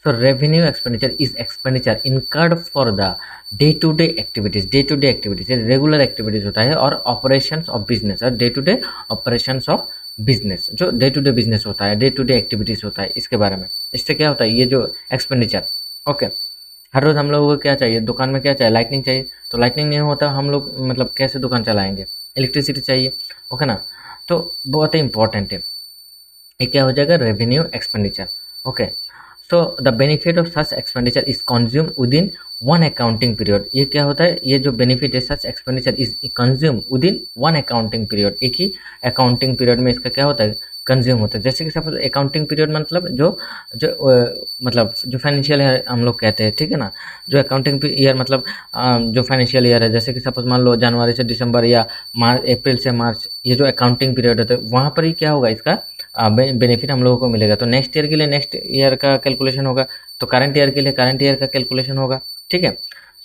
so revenue expenditure is expenditure incurred for the day to day activities. Day to day activities regular activities होता है, और ऑपरेशंस ऑफ बिजनेस, और day to day operations of business, जो day to day business होता है, day to day activities होता है, इसके बारे में, इससे क्या होता है, ये जो एक्सपेंडिचर। ओके, हर रोज़ हम लोगों को क्या चाहिए, दुकान में क्या चाहिए, लाइटनिंग चाहिए, तो लाइटनिंग नहीं होता हम लोग मतलब कैसे दुकान चलाएंगे, इलेक्ट्रिसिटी चाहिए। ओके ना, तो बहुत ही इंपॉर्टेंट है, ये क्या हो जाएगा, revenue expenditure. Okay, so the benefit of such expenditure is consume within one accounting period. ये क्या होता है, ये जो बेनिफिट है, such expenditure is consume within one accounting period, एक ही अकाउंटिंग पीरियड में इसका क्या होता है, कंज्यूम होता है। जैसे कि सपोज अकाउंटिंग पीरियड मतलब जो जो मतलब जो फाइनेंशियल ईयर हम लोग कहते हैं, ठीक है ना, जो अकाउंटिंग ईयर मतलब जो फाइनेंशियल ईयर है, जैसे कि सपोज मान लो जनवरी से दिसंबर या अप्रैल से मार्च, ये जो अकाउंटिंग पीरियड होता है, वहाँ पर ही क्या होगा, इसका बेनिफिट हम लोगों को मिलेगा। तो नेक्स्ट ईयर के लिए नेक्स्ट ईयर का कैलकुलेशन होगा, तो करंट ईयर के लिए करंट ईयर का कैलकुलेशन होगा, ठीक है।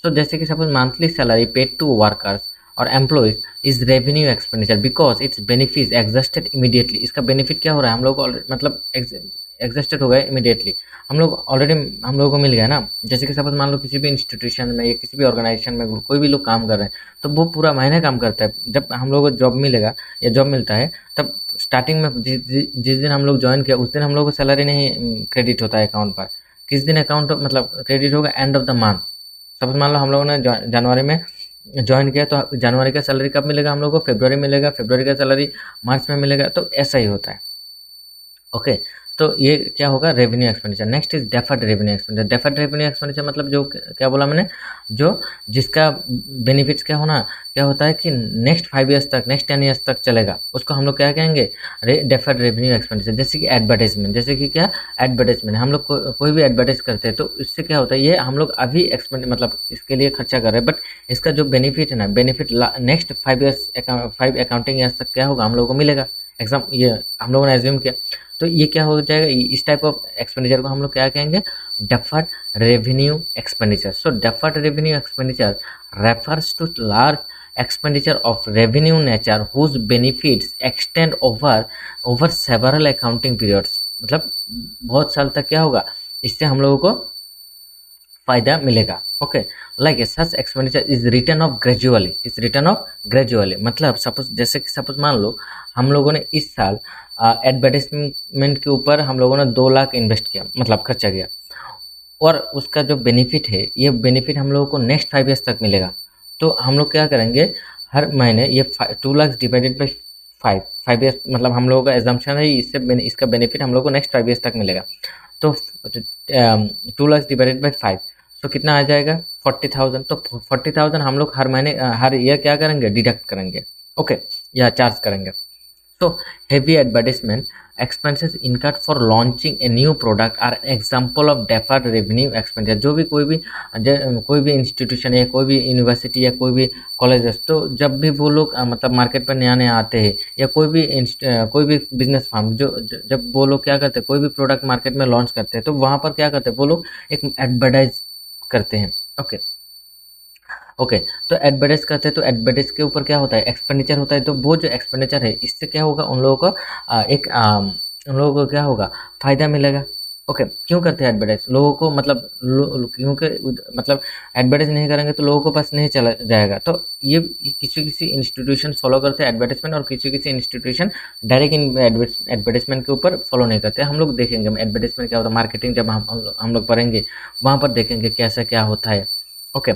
तो जैसे कि suppose monthly salary paid to workers और employees is revenue expenditure because it's benefit exhausted immediately. इसका बेनिफिट क्या हो रहा है, हम लोग को मतलब एग्जस्टेड हो गया इमीडिएटली, हम लोग ऑलरेडी हम लोगों को मिल गया ना। जैसे कि सपोज मान लो किसी भी इंस्टीट्यूशन में या किसी भी ऑर्गेनाइजेशन में कोई भी लोग काम कर रहे हैं, तो वो पूरा महीने काम करता है। जब हम लोग को जॉब मिलेगा या जॉब मिलता है, तब स्टार्टिंग में जिस दिन हम लोग ज्वाइन किया, उस दिन हम लोग को सैलरी नहीं क्रेडिट होता है अकाउंट पर। किस दिन अकाउंट मतलब क्रेडिट होगा, end of the month. Suppose मान लो हम लोगों ने जनवरी में ज्वाइन किया, तो जनवरी का सैलरी कब मिलेगा हम लोग को, फेब्रुवरी मिलेगा, फेब्रुवरी का सैलरी मार्च में मिलेगा, तो ऐसा ही होता है। ओके, तो ये क्या होगा, revenue expenditure. Next is deferred revenue expenditure. Deferred revenue expenditure मतलब जो क्या बोला मैंने, जो जिसका बेनिफिट्स क्या होना, क्या होता है कि नेक्स्ट 5 ईयर्स तक, नेक्स्ट 10 ईयर्स तक चलेगा, उसको हम लोग क्या कहेंगे, डेफर्ड रेवेन्यू एक्सपेंडिचर। जैसे कि एडवर्टाइजमेंट, जैसे कि क्या, एडवर्टाइजमेंट, हम लोग कोई भी एडवर्टाइज करते हैं, तो इससे क्या होता है, ये हम लोग अभी एक्सपेंड मतलब इसके लिए खर्चा कर रहे हैं, बट इसका जो बेनिफिट है ना, benefit next 5 years 5 accounting years तक क्या होगा, हम लोगों को मिलेगा। एग्जाम ये हम लोगों ने एज्यूम किया, तो ये क्या हो जाएगा, इस टाइप ऑफ एक्सपेंडिचर को हम लोग क्या कहेंगे, deferred revenue expenditure. So deferred revenue expenditure refers to large expenditure of revenue nature whose benefits extend over several accounting periods. मतलब बहुत साल तक क्या होगा, इससे हम लोगों को फायदा मिलेगा। Okay, like such expenditure is return of gradually, is return of gradually. मतलब सपोज, जैसे कि सपोज मान लो हम लोगों ने इस साल एडवर्टाइजमेंट के ऊपर हम लोगों ने 2 लाख इन्वेस्ट किया, मतलब खर्चा किया, और उसका जो बेनिफिट है, ये बेनिफिट हम लोगों को नेक्स्ट 5 ईयर्स तक मिलेगा। तो हम लोग क्या करेंगे, हर महीने ये 2 लाख डिवाइडेड बाई 5 ईयर्स, मतलब हम लोगों का एजम्पशन है इससे इसका बेनिफिट हम लोग को नेक्स्ट 5 ईयर्स तक मिलेगा। तो 2 लाख डिवाइडेड बाई 5, तो कितना आ जाएगा, 40,000। तो 40,000 हम लोग हर महीने हर ईयर क्या करेंगे, डिडक्ट करेंगे, ओके, या चार्ज करेंगे। So heavy advertisement expenses incurred for launching a new product are example of deferred revenue expenditure। जो भी कोई भी इंस्टीट्यूशन या कोई भी यूनिवर्सिटी या कोई भी कॉलेज, तो जब भी वो लोग मतलब मार्केट पर नया नया आते हैं, या कोई भी बिजनेस फर्म जब वो लोग क्या करते हैं, कोई भी प्रोडक्ट मार्केट में लॉन्च करते हैं, तो वहाँ पर क्या करते हैं वो लोग, एक एडवर्टाइज करते हैं। ओके, ओके, तो एडवर्टाइज करते हैं, तो एडवर्टाइज के ऊपर क्या होता है, एक्सपेंडिचर होता है। तो वो जो एक्सपेंडिचर है, इससे क्या होगा, उन लोगों को उन लोगों को क्या होगा, फायदा मिलेगा। ओके, क्यों करते हैं एडवर्टाइज, लोगों को मतलब क्योंकि मतलब एडवर्टाइज नहीं करेंगे तो लोगों को पास नहीं चला जाएगा। तो ये किसी किसी इंस्टीट्यूशन फॉलो करते हैं एडवर्टाइजमेंट, और किसी किसी इंस्टीट्यूशन डायरेक्ट इन एडवर्टाइजमेंट के ऊपर फॉलो नहीं करते। हम लोग देखेंगे एडवर्टाइजमेंट क्या होता है, मार्केटिंग जब हम लोग पढ़ेंगे, वहाँ पर देखेंगे कैसा क्या होता है। Okay,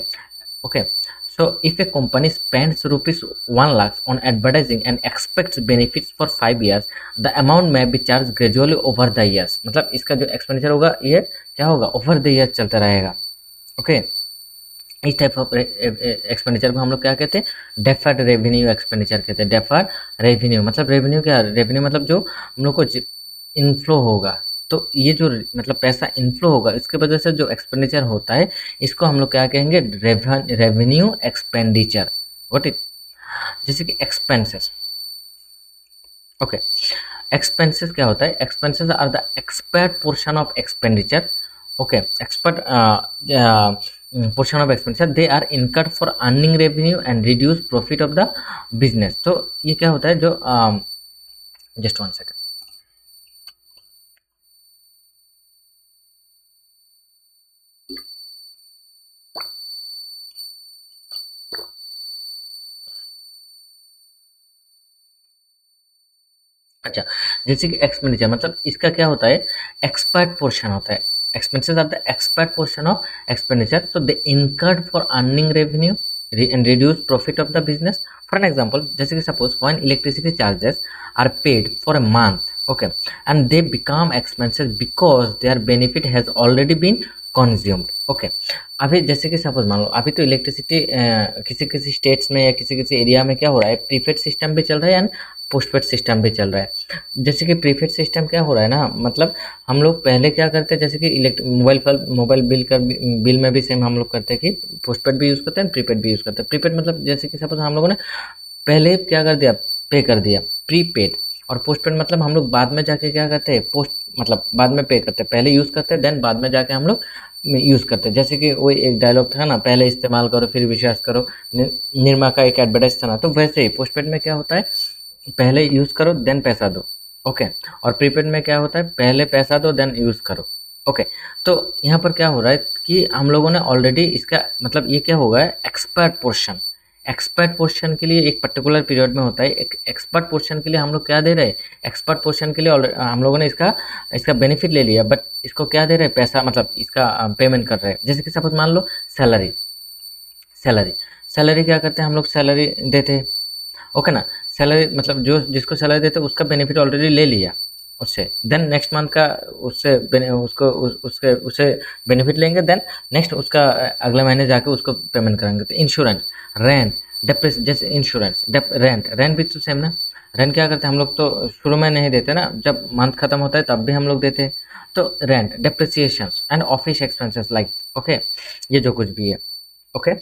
okay, so if a company spends rupees 1 lakh on advertising and expects benefits for 5 years, the amount may be charged gradually over the years। मतलब इसका जो एक्सपेंडिचर होगा, ये क्या होगा, ओवर द ईयर चलता रहेगा। ओके, इस टाइप ऑफ एक्सपेंडिचर को हम लोग क्या कहते हैं, डेफर्ड रेवेन्यू एक्सपेंडिचर कहते हैं। डेफर्ड रेवेन्यू मतलब रेवेन्यू क्या, रेवेन्यू मतलब जो हम लोग को इनफ्लो होगा, तो ये जो मतलब पैसा इनफ्लो होगा, इसके वजह से जो एक्सपेंडिचर होता है, इसको हम लोग क्या कहेंगे, रेवेन्यू एक्सपेंडिचर। व्हाट इट, जैसे कि एक्सपेंसेस। ओके, एक्सपेंसेस क्या होता है, expenses are the expert portion of expenditure. Okay, expert portion of expenditure they are incurred for earning revenue and reduce profit of the business। तो ये क्या होता है जो जस्ट 1 सेकंड। अच्छा, जैसे कि एक्सपेंडिचर मतलब इसका क्या होता है, एक्सपर्ट पोर्शन होता है। Expenses are the expert portion of expenditure, तो they incurred for earning revenue and reduce profit of the business. For an example, जैसे कि suppose when electricity charges are paid for a month, okay, and they become expenses because their benefit has already been consumed. Okay, अभी जैसे कि suppose मान लो अभी तो electricity किसी किसी स्टेट्स में या किसी किसी एरिया में क्या हो रहा है, प्रीपेड सिस्टम भी चल रहा है एंड पोस्टपेड सिस्टम भी चल रहा है। जैसे कि प्रीपेड सिस्टम क्या हो रहा है ना, मतलब हम लोग पहले क्या करते हैं, जैसे कि मोबाइल बिल में भी सेम हम लोग करते हैं कि पोस्टपेड भी यूज़ करते हैं, प्रीपेड भी यूज़ करते हैं। प्रीपेड मतलब जैसे कि सपोज हम लोगों ने पहले क्या कर दिया, पे कर दिया प्रीपेड, और पोस्टपेड मतलब हम लोग बाद में जाके क्या करते हैं, पोस्ट मतलब बाद में पे करते हैं, पहले यूज़ करते हैं देन बाद में जाके हम लोग यूज़ करते हैं। जैसे कि वही एक डायलॉग था ना, पहले इस्तेमाल करो फिर विश्वास करो, निरमा का एक एडवर्टाइज था ना, तो वैसे ही पोस्टपेड में क्या होता है, पहले यूज़ करो देन पैसा दो, ओके, और प्रीपेड में क्या होता है, पहले पैसा दो देन यूज़ करो, ओके। तो यहाँ पर क्या हो रहा है कि हम लोगों ने ऑलरेडी इसका मतलब ये क्या होगा, एक्सपर्ट पोर्शन। एक्सपर्ट पोर्शन के लिए एक पर्टिकुलर पीरियड में होता है, एक एक्सपर्ट पोर्शन के लिए हम लोग क्या दे रहे हैं, एक्सपर्ट पोर्शन के लिए हम लोगों ने इसका बेनिफिट ले लिया, बट इसको क्या दे रहे हैं, पैसा मतलब इसका पेमेंट कर रहे हैं। जैसे कि सपोज मान लो सैलरी सैलरी क्या करते हैं हम लोग, सैलरी देते हैं, ओके ना। सैलरी मतलब जो जिसको सैलरी देते हैं उसका बेनिफिट ऑलरेडी ले लिया उससे, देन नेक्स्ट मंथ का उससे उससे बेनिफिट लेंगे, देन नेक्स्ट उसका अगले महीने जाके उसको पेमेंट करेंगे। तो इंश्योरेंस, रेंट, डेप्रेस, जैसे इंश्योरेंस, रेंट भी तो सेम ना। रेंट क्या करते हैं हम लोग, तो शुरू में नहीं देते ना, जब मंथ खत्म होता है तब भी हम लोग देते हैं। तो rent, depreciation and office expenses like, okay, ये जो कुछ भी है, ओके।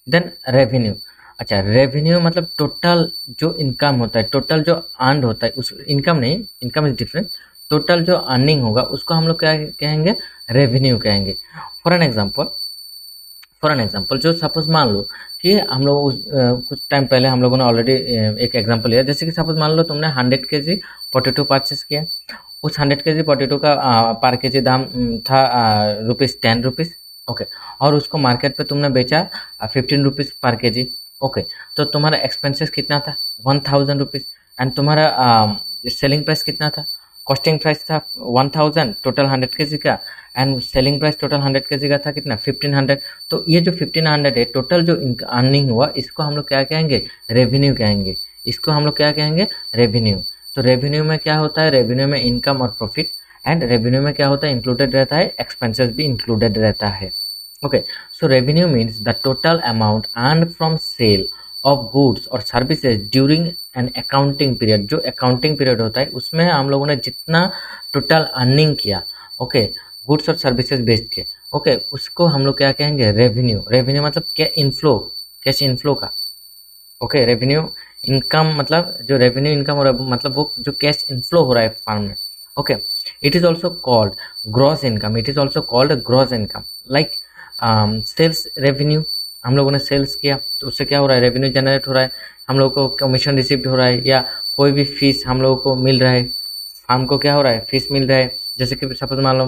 देन रेवेन्यू, अच्छा रेवेन्यू मतलब टोटल जो इनकम होता है, टोटल जो अर्न होता है, उस इनकम नहीं, इनकम इज डिफरेंट, टोटल जो अर्निंग होगा उसको हम लोग क्या कहेंगे, रेवेन्यू कहेंगे। फॉर एन एग्जांपल जो सपोज मान लो कि हम लोग कुछ टाइम पहले हम लोगों ने ऑलरेडी एक एग्जांपल लिया, जैसे कि सपोज मान लो तुमने 100 kg पोटैटो परचेस किया, उस 100 kg पोटैटो का पर केजी दाम था ₹10, ओके, और उसको मार्केट पे तुमने बेचा ₹15 पर केजी, ओके। तो तुम्हारा एक्सपेंसेस कितना था, ₹1000, एंड तुम्हारा सेलिंग प्राइस कितना था, कॉस्टिंग प्राइस था 1000 टोटल 100 kg का, and selling price total 100 kg का था कितना, 1500। तो ये जो 1500 है टोटल जो अर्निंग हुआ, इसको हम लोग क्या कहेंगे, रेवेन्यू कहेंगे। इसको हम लोग क्या कहेंगे, रेवेन्यू। तो रेवेन्यू में क्या होता है, रेवेन्यू में इनकम और प्रॉफिट, एंड रेवेन्यू में क्या होता है, इंक्लूडेड रहता है, एक्सपेंसेस भी इंक्लूडेड रहता है, okay. So revenue means the total amount earn from sale of goods और services during an accounting period. जो अकाउंटिंग पीरियड होता है उसमें हम लोगों ने जितना टोटल अर्निंग किया, ओके, गुड्स और सर्विसेज बेच के, ओके, उसको हम लोग क्या कहेंगे, रेवेन्यू। रेवेन्यू मतलब क्या, इनफ्लो, कैश इनफ्लो का, ओके। रेवेन्यू इनकम मतलब जो रेवेन्यू इनकम हो रहा है मतलब वो जो कैश इनफ्लो हो रहा है फर्म में, okay. It is also called gross income, it is also called gross income, like sales revenue. हम लोगों ने सेल्स किया तो उससे क्या हो रहा है, रेवेन्यू जनरेट हो रहा है, हम लोगों को कमीशन रिसीव्ड हो रहा है, या कोई भी फीस हम लोगों को मिल रहा है, फार्म को क्या हो रहा है, फीस मिल रहा है। जैसे कि सपोज मान लो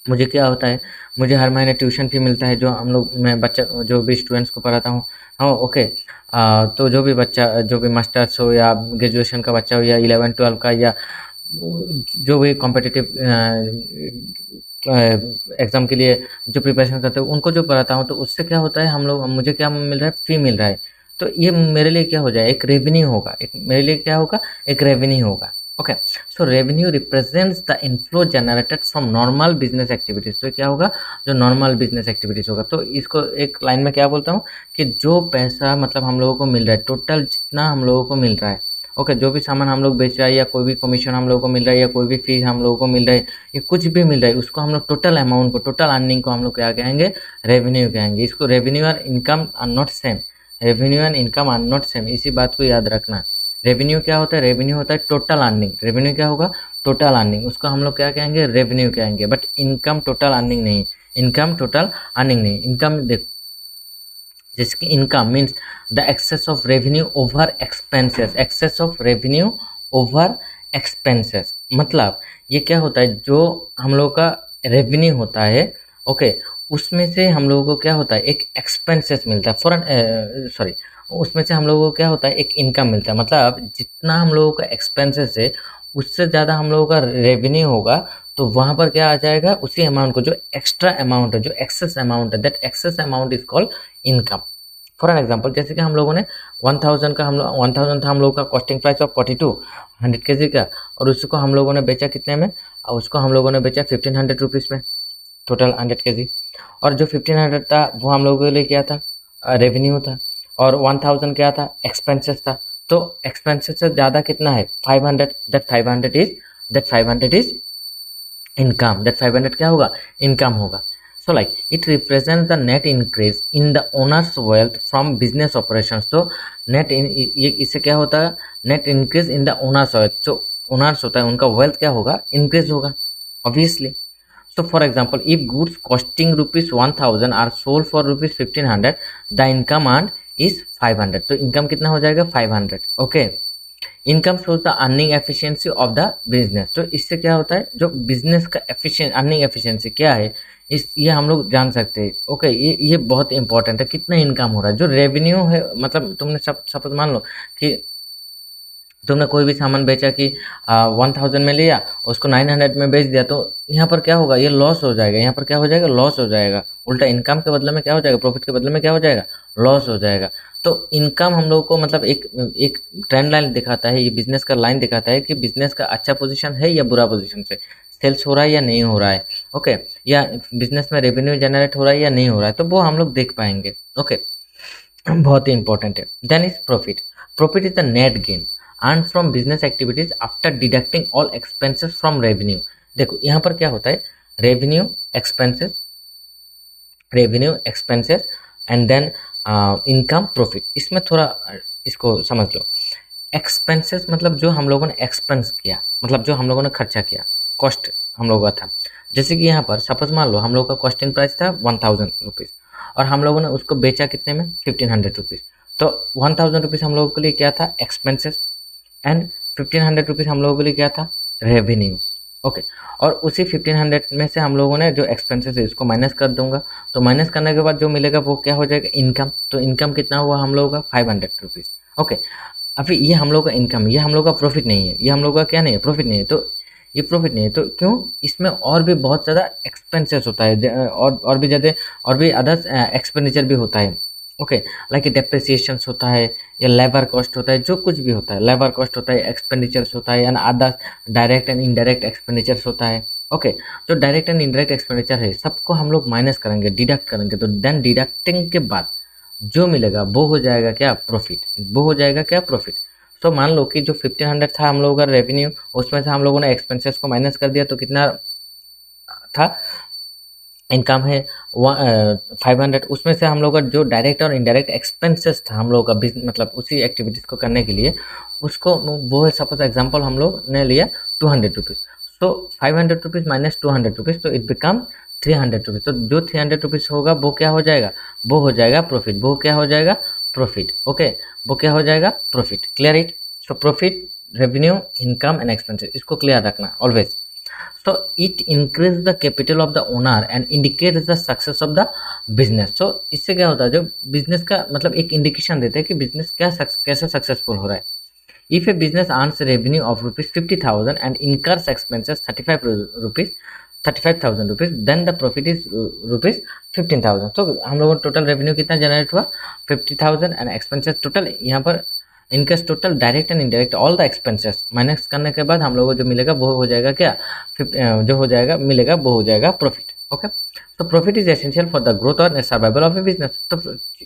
मुझे क्या होता है, मुझे हर महीने ट्यूशन फी मिलता है, जो हम लोग मैं बच्चा जो भी स्टूडेंट्स को पढ़ाता हूँ, हाँ, ओके। तो जो भी बच्चा, जो भी मास्टर्स हो या ग्रेजुएशन का बच्चा हो या 11-12 का, या जो भी कॉम्पिटिटिव एग्ज़ाम के लिए जो प्रिपरेशन करते हो उनको जो पढ़ाता हूँ, तो उससे क्या होता है, मुझे क्या मिल रहा है, फ़ी मिल रहा है। तो ये मेरे लिए क्या हो जाए, एक रेवेन्यू होगा, एक मेरे लिए क्या होगा, एक रेवेन्यू होगा, okay. So revenue represents the inflow generated from normal business activities. तो क्या होगा, जो नॉर्मल बिजनेस एक्टिविटीज़ होगा। तो इसको एक लाइन में क्या बोलता हूँ कि जो पैसा मतलब हम लोगों को मिल रहा है, टोटल जितना हम लोगों को मिल रहा है, ओके, जो भी सामान हम लोग बेच रहा है, या कोई भी कमीशन हम लोगों को मिल रहा है, या कोई भी फी हम लोगों को मिल रहा है, या कुछ भी मिल रहा है, उसको हम लोग टोटल अमाउंट को, टोटल अर्निंग को हम लोग क्या कहेंगे, रेवेन्यू कहेंगे। इसको रेवेन्यू और income are not same, revenue and income are not same, इसी बात को याद रखना। रेवेन्यू क्या होता है, रेवेन्यू होता है टोटल अर्निंग। रेवेन्यू क्या होगा, टोटल अर्निंग, उसको हम लोग क्या कहेंगे, रेवेन्यू कहेंगे, बट इनकम टोटल अर्निंग नहीं, इनकम टोटल अर्निंग नहीं। इनकम देख, जैसे कि income means the excess of revenue over expenses, excess of revenue over expenses, मतलब ये क्या होता है, जो हम लोग का रेवेन्यू होता है, ओके, उसमें से हम लोगों को क्या होता है, एक एक्सपेंसेस मिलता है, फॉरन सॉरी, उसमें से हम लोगों को क्या होता है, एक इनकम मिलता है, मतलब जितना हम लोगों का एक्सपेंसेस है उससे ज़्यादा हम लोगों का रेवेन्यू होगा, तो वहाँ पर क्या आ जाएगा, उसी अमाउंट को, जो एक्स्ट्रा अमाउंट है, जो एक्सेस अमाउंट है, that excess amount is called income. For an example, जैसे कि हम लोगों ने 1000 का, हम लोग 1000 था हम लोगों का कॉस्टिंग प्राइस ऑफ 42 100 के जी का, और उसको हम लोगों ने बेचा कितने में, और उसको हम लोगों ने बेचा 1500 रुपीज़ में, टोटल 100 के जी। और जो 1500 था वो हम लोगों के लिए क्या था, रेवेन्यू था, और 1000 क्या था, एक्सपेंसेस था। तो एक्सपेंसेस से ज़्यादा कितना है, 500, दैट 500 इज इनकम, दैट 500 क्या होगा, इनकम होगा। So like it represents the net increase in the owner's wealth from business operations। तो net ये इससे क्या होता है, net increase in the owner's wealth, जो owners होता है उनका wealth क्या होगा, increase होगा obviously। So for example, if goods costing rupees 1000 are sold for rupees 1500, the income earned is 500। तो income कितना हो जाएगा, 500। Okay, income shows the earning efficiency of the business. तो इससे क्या होता है, जो बिजनेस का एफिशिएंट अर्निंग एफिशिएंसी क्या है, इस ये हम लोग जान सकते हैं। ओके, ये बहुत इंपॉर्टेंट है, कितना इनकम हो रहा है, जो रेवेन्यू है, मतलब तुमने सपोज मान लो कि तुमने कोई भी सामान बेचा कि 1000 में लिया, उसको 900 में बेच दिया, तो यहाँ पर क्या होगा, ये लॉस हो जाएगा, यहाँ पर क्या हो जाएगा, लॉस हो जाएगा। उल्टा इनकम के बदले में क्या हो जाएगा, प्रॉफिट के बदले में क्या हो जाएगा, लॉस हो जाएगा। तो इनकम हम लोग को मतलब एक ट्रेंड लाइन दिखाता है, ये बिजनेस का लाइन दिखाता है कि बिजनेस का अच्छा पोजीशन है या बुरा पोजीशन से, सेल्स हो रहा है या नहीं हो रहा है, ओके, या बिजनेस में रेवेन्यू जनरेट हो रहा है या नहीं हो रहा है, तो वो हम लोग देख पाएंगे। ओके, बहुत ही इंपॉर्टेंट है। Then is profit. Profit is the net gain earn from business activities after deducting all expenses from revenue. देखो यहाँ पर क्या होता है, revenue expenses and then income profit. इसमें थोड़ा इसको समझ लो। एक्सपेंसेस मतलब जो हम लोगों ने एक्सपेंस किया, मतलब जो हम लोगों ने खर्चा किया, कॉस्ट हम लोगों का था। जैसे कि यहाँ पर सपोज मान लो हम लोग का कॉस्टिंग प्राइस था 1000 रुपीज़, और हम लोगों ने उसको बेचा कितने में, 1500 रुपीज़। तो 1000 रुपीज़ हम लोगों के लिए क्या था, एक्सपेंसेस, एंड 1500 रुपीज़ हम लोगों के लिए क्या था, रेवेन्यू। ओके, और उसी 1500 में से हम लोगों ने जो एक्सपेंसेस है उसको माइनस कर दूंगा, तो माइनस करने के बाद जो मिलेगा वो क्या हो जाएगा, इनकम। तो इनकम कितना हुआ हम लोगों का, 500 रुपीज़। ओके, अभी ये हम लोग का इनकम, ये हम लोग का प्रॉफिट नहीं है, ये हम लोग का क्या नहीं है, प्रॉफिट नहीं है। तो ये प्रॉफिट नहीं है, तो क्यों, इसमें और भी बहुत ज़्यादा एक्सपेंसेस होता है, और भी ज़्यादा, और भी अदर्स एक्सपेंडिचर भी होता है। ओके, लाइक डेप्रिसिएशंस होता है, या लेबर कॉस्ट होता है, जो कुछ भी होता है, लेबर कॉस्ट होता है, एक्सपेंडिचर्स होता है, and others direct and indirect expenditures होता है। ओके, जो डायरेक्ट एंड इनडायरेक्ट एक्सपेंडिचर है सबको हम लोग माइनस करेंगे, डिडक्ट करेंगे, तो देन डिडक्टिंग के बाद जो मिलेगा वो हो जाएगा क्या, प्रॉफिट, वो हो जाएगा क्या, प्रॉफिट। तो मान लो कि जो 1500 था हम लोगों का रेवेन्यू, उसमें से हम लोगों ने एक्सपेंसेस को माइनस कर दिया, तो कितना था, इनकम है 500। उसमें से हम लोग का जो डायरेक्ट और इनडायरेक्ट एक्सपेंसेस था हम लोग का मतलब उसी एक्टिविटीज़ को करने के लिए, उसको वो है, सपोज एग्जांपल हम लोग ने लिया 200 रुपीज़। सो 500 रुपीज़ माइनस 200 रुपीज़, तो इट बिकम 300 रुपीज़। तो जो 300 रुपीज़ होगा वो क्या हो जाएगा, वो हो जाएगा प्रॉफिट, वो क्या हो जाएगा, प्रॉफिट। ओके, वो क्या हो जाएगा, profit. Clear it. So profit, revenue, income and expenses, इसको क्लियर रखना always. So it increases the capital of the owner and indicates the success of the business। So इससे क्या होता है, जो बिजनेस का मतलब एक इंडिकेशन देता है कि बिजनेस कैसे सक्सेसफुल हो रहा है। If a business earns revenue of rupees 50,000 and incurs expenses 35,000 rupees, then the profit is rupees 15,000। तो हम लोगों को टोटल रेवेन्यू कितना जनरेट हुआ, 50,000, एंड एक्सपेंसेस टोटल, यहाँ पर in case total direct and indirect all the expenses minus करने के बाद हम लोगों को जो मिलेगा वो हो जाएगा क्या, जो हो जाएगा मिलेगा वो हो जाएगा प्रॉफिट। ओके, तो profit is essential for the growth और सर्वाइवल ऑफ ए बिजनेस। तो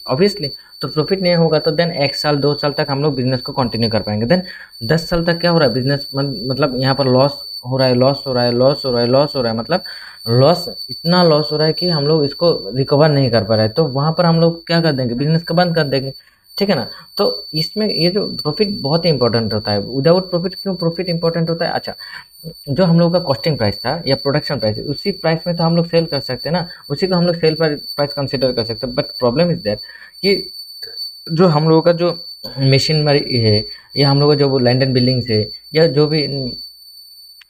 ऑब्वियसली तो प्रॉफिट नहीं होगा तो देन 1 साल 2 साल तक हम लोग बिजनेस को कंटिन्यू कर पाएंगे। देन 10 साल तक क्या हो रहा है, बिजनेस मतलब यहाँ पर लॉस हो रहा है, लॉस हो रहा है, लॉस हो रहा है, लॉस हो रहा है, मतलब लॉस, इतना लॉस हो रहा है कि हम लोग इसको रिकवर नहीं कर पा रहे हैं। तो वहाँ पर हम लोग क्या कर देंगे, बिजनेस को बंद कर देंगे। ठीक है ना। तो इसमें ये जो प्रॉफिट बहुत ही इंपॉर्टेंट होता है। विदाउट प्रॉफिट क्यों प्रॉफिट इंपॉर्टेंट होता है? अच्छा, जो हम लोगों का कॉस्टिंग प्राइस था या प्रोडक्शन प्राइस, उसी प्राइस में तो हम लोग सेल कर सकते हैं ना, उसी को हम लोग सेल प्राइस कंसिडर कर सकते हैं। बट प्रॉब्लम इज दैट कि जो हम लोगों का जो मशीनरी है या हम लोग का जो लैंड एंड बिल्डिंग्स है या जो भी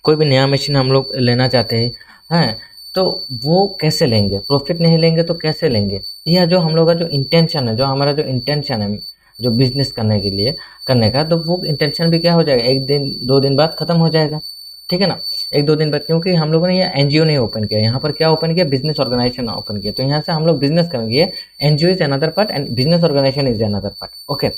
कोई भी नया मशीन हम लोग लेना चाहते हैं, हैं, तो वो कैसे लेंगे? प्रॉफिट नहीं लेंगे तो कैसे लेंगे? या जो हम लोग का जो इंटेंशन है, जो हमारा जो इंटेंशन है जो बिजनेस करने के लिए करने का, तो वो इंटेंशन भी क्या हो जाएगा, एक दिन दो दिन बाद खत्म हो जाएगा। ठीक है ना, एक दो दिन बाद, क्योंकि हम लोगों ने ये एनजीओ नहीं ओपन किया, यहाँ पर क्या ओपन किया, बिजनेस ऑर्गेनाइजेशन ओपन किया। तो यहाँ से हम लोग बिजनेस करेंगे। NGO is another part and business organisation is another part. Okay,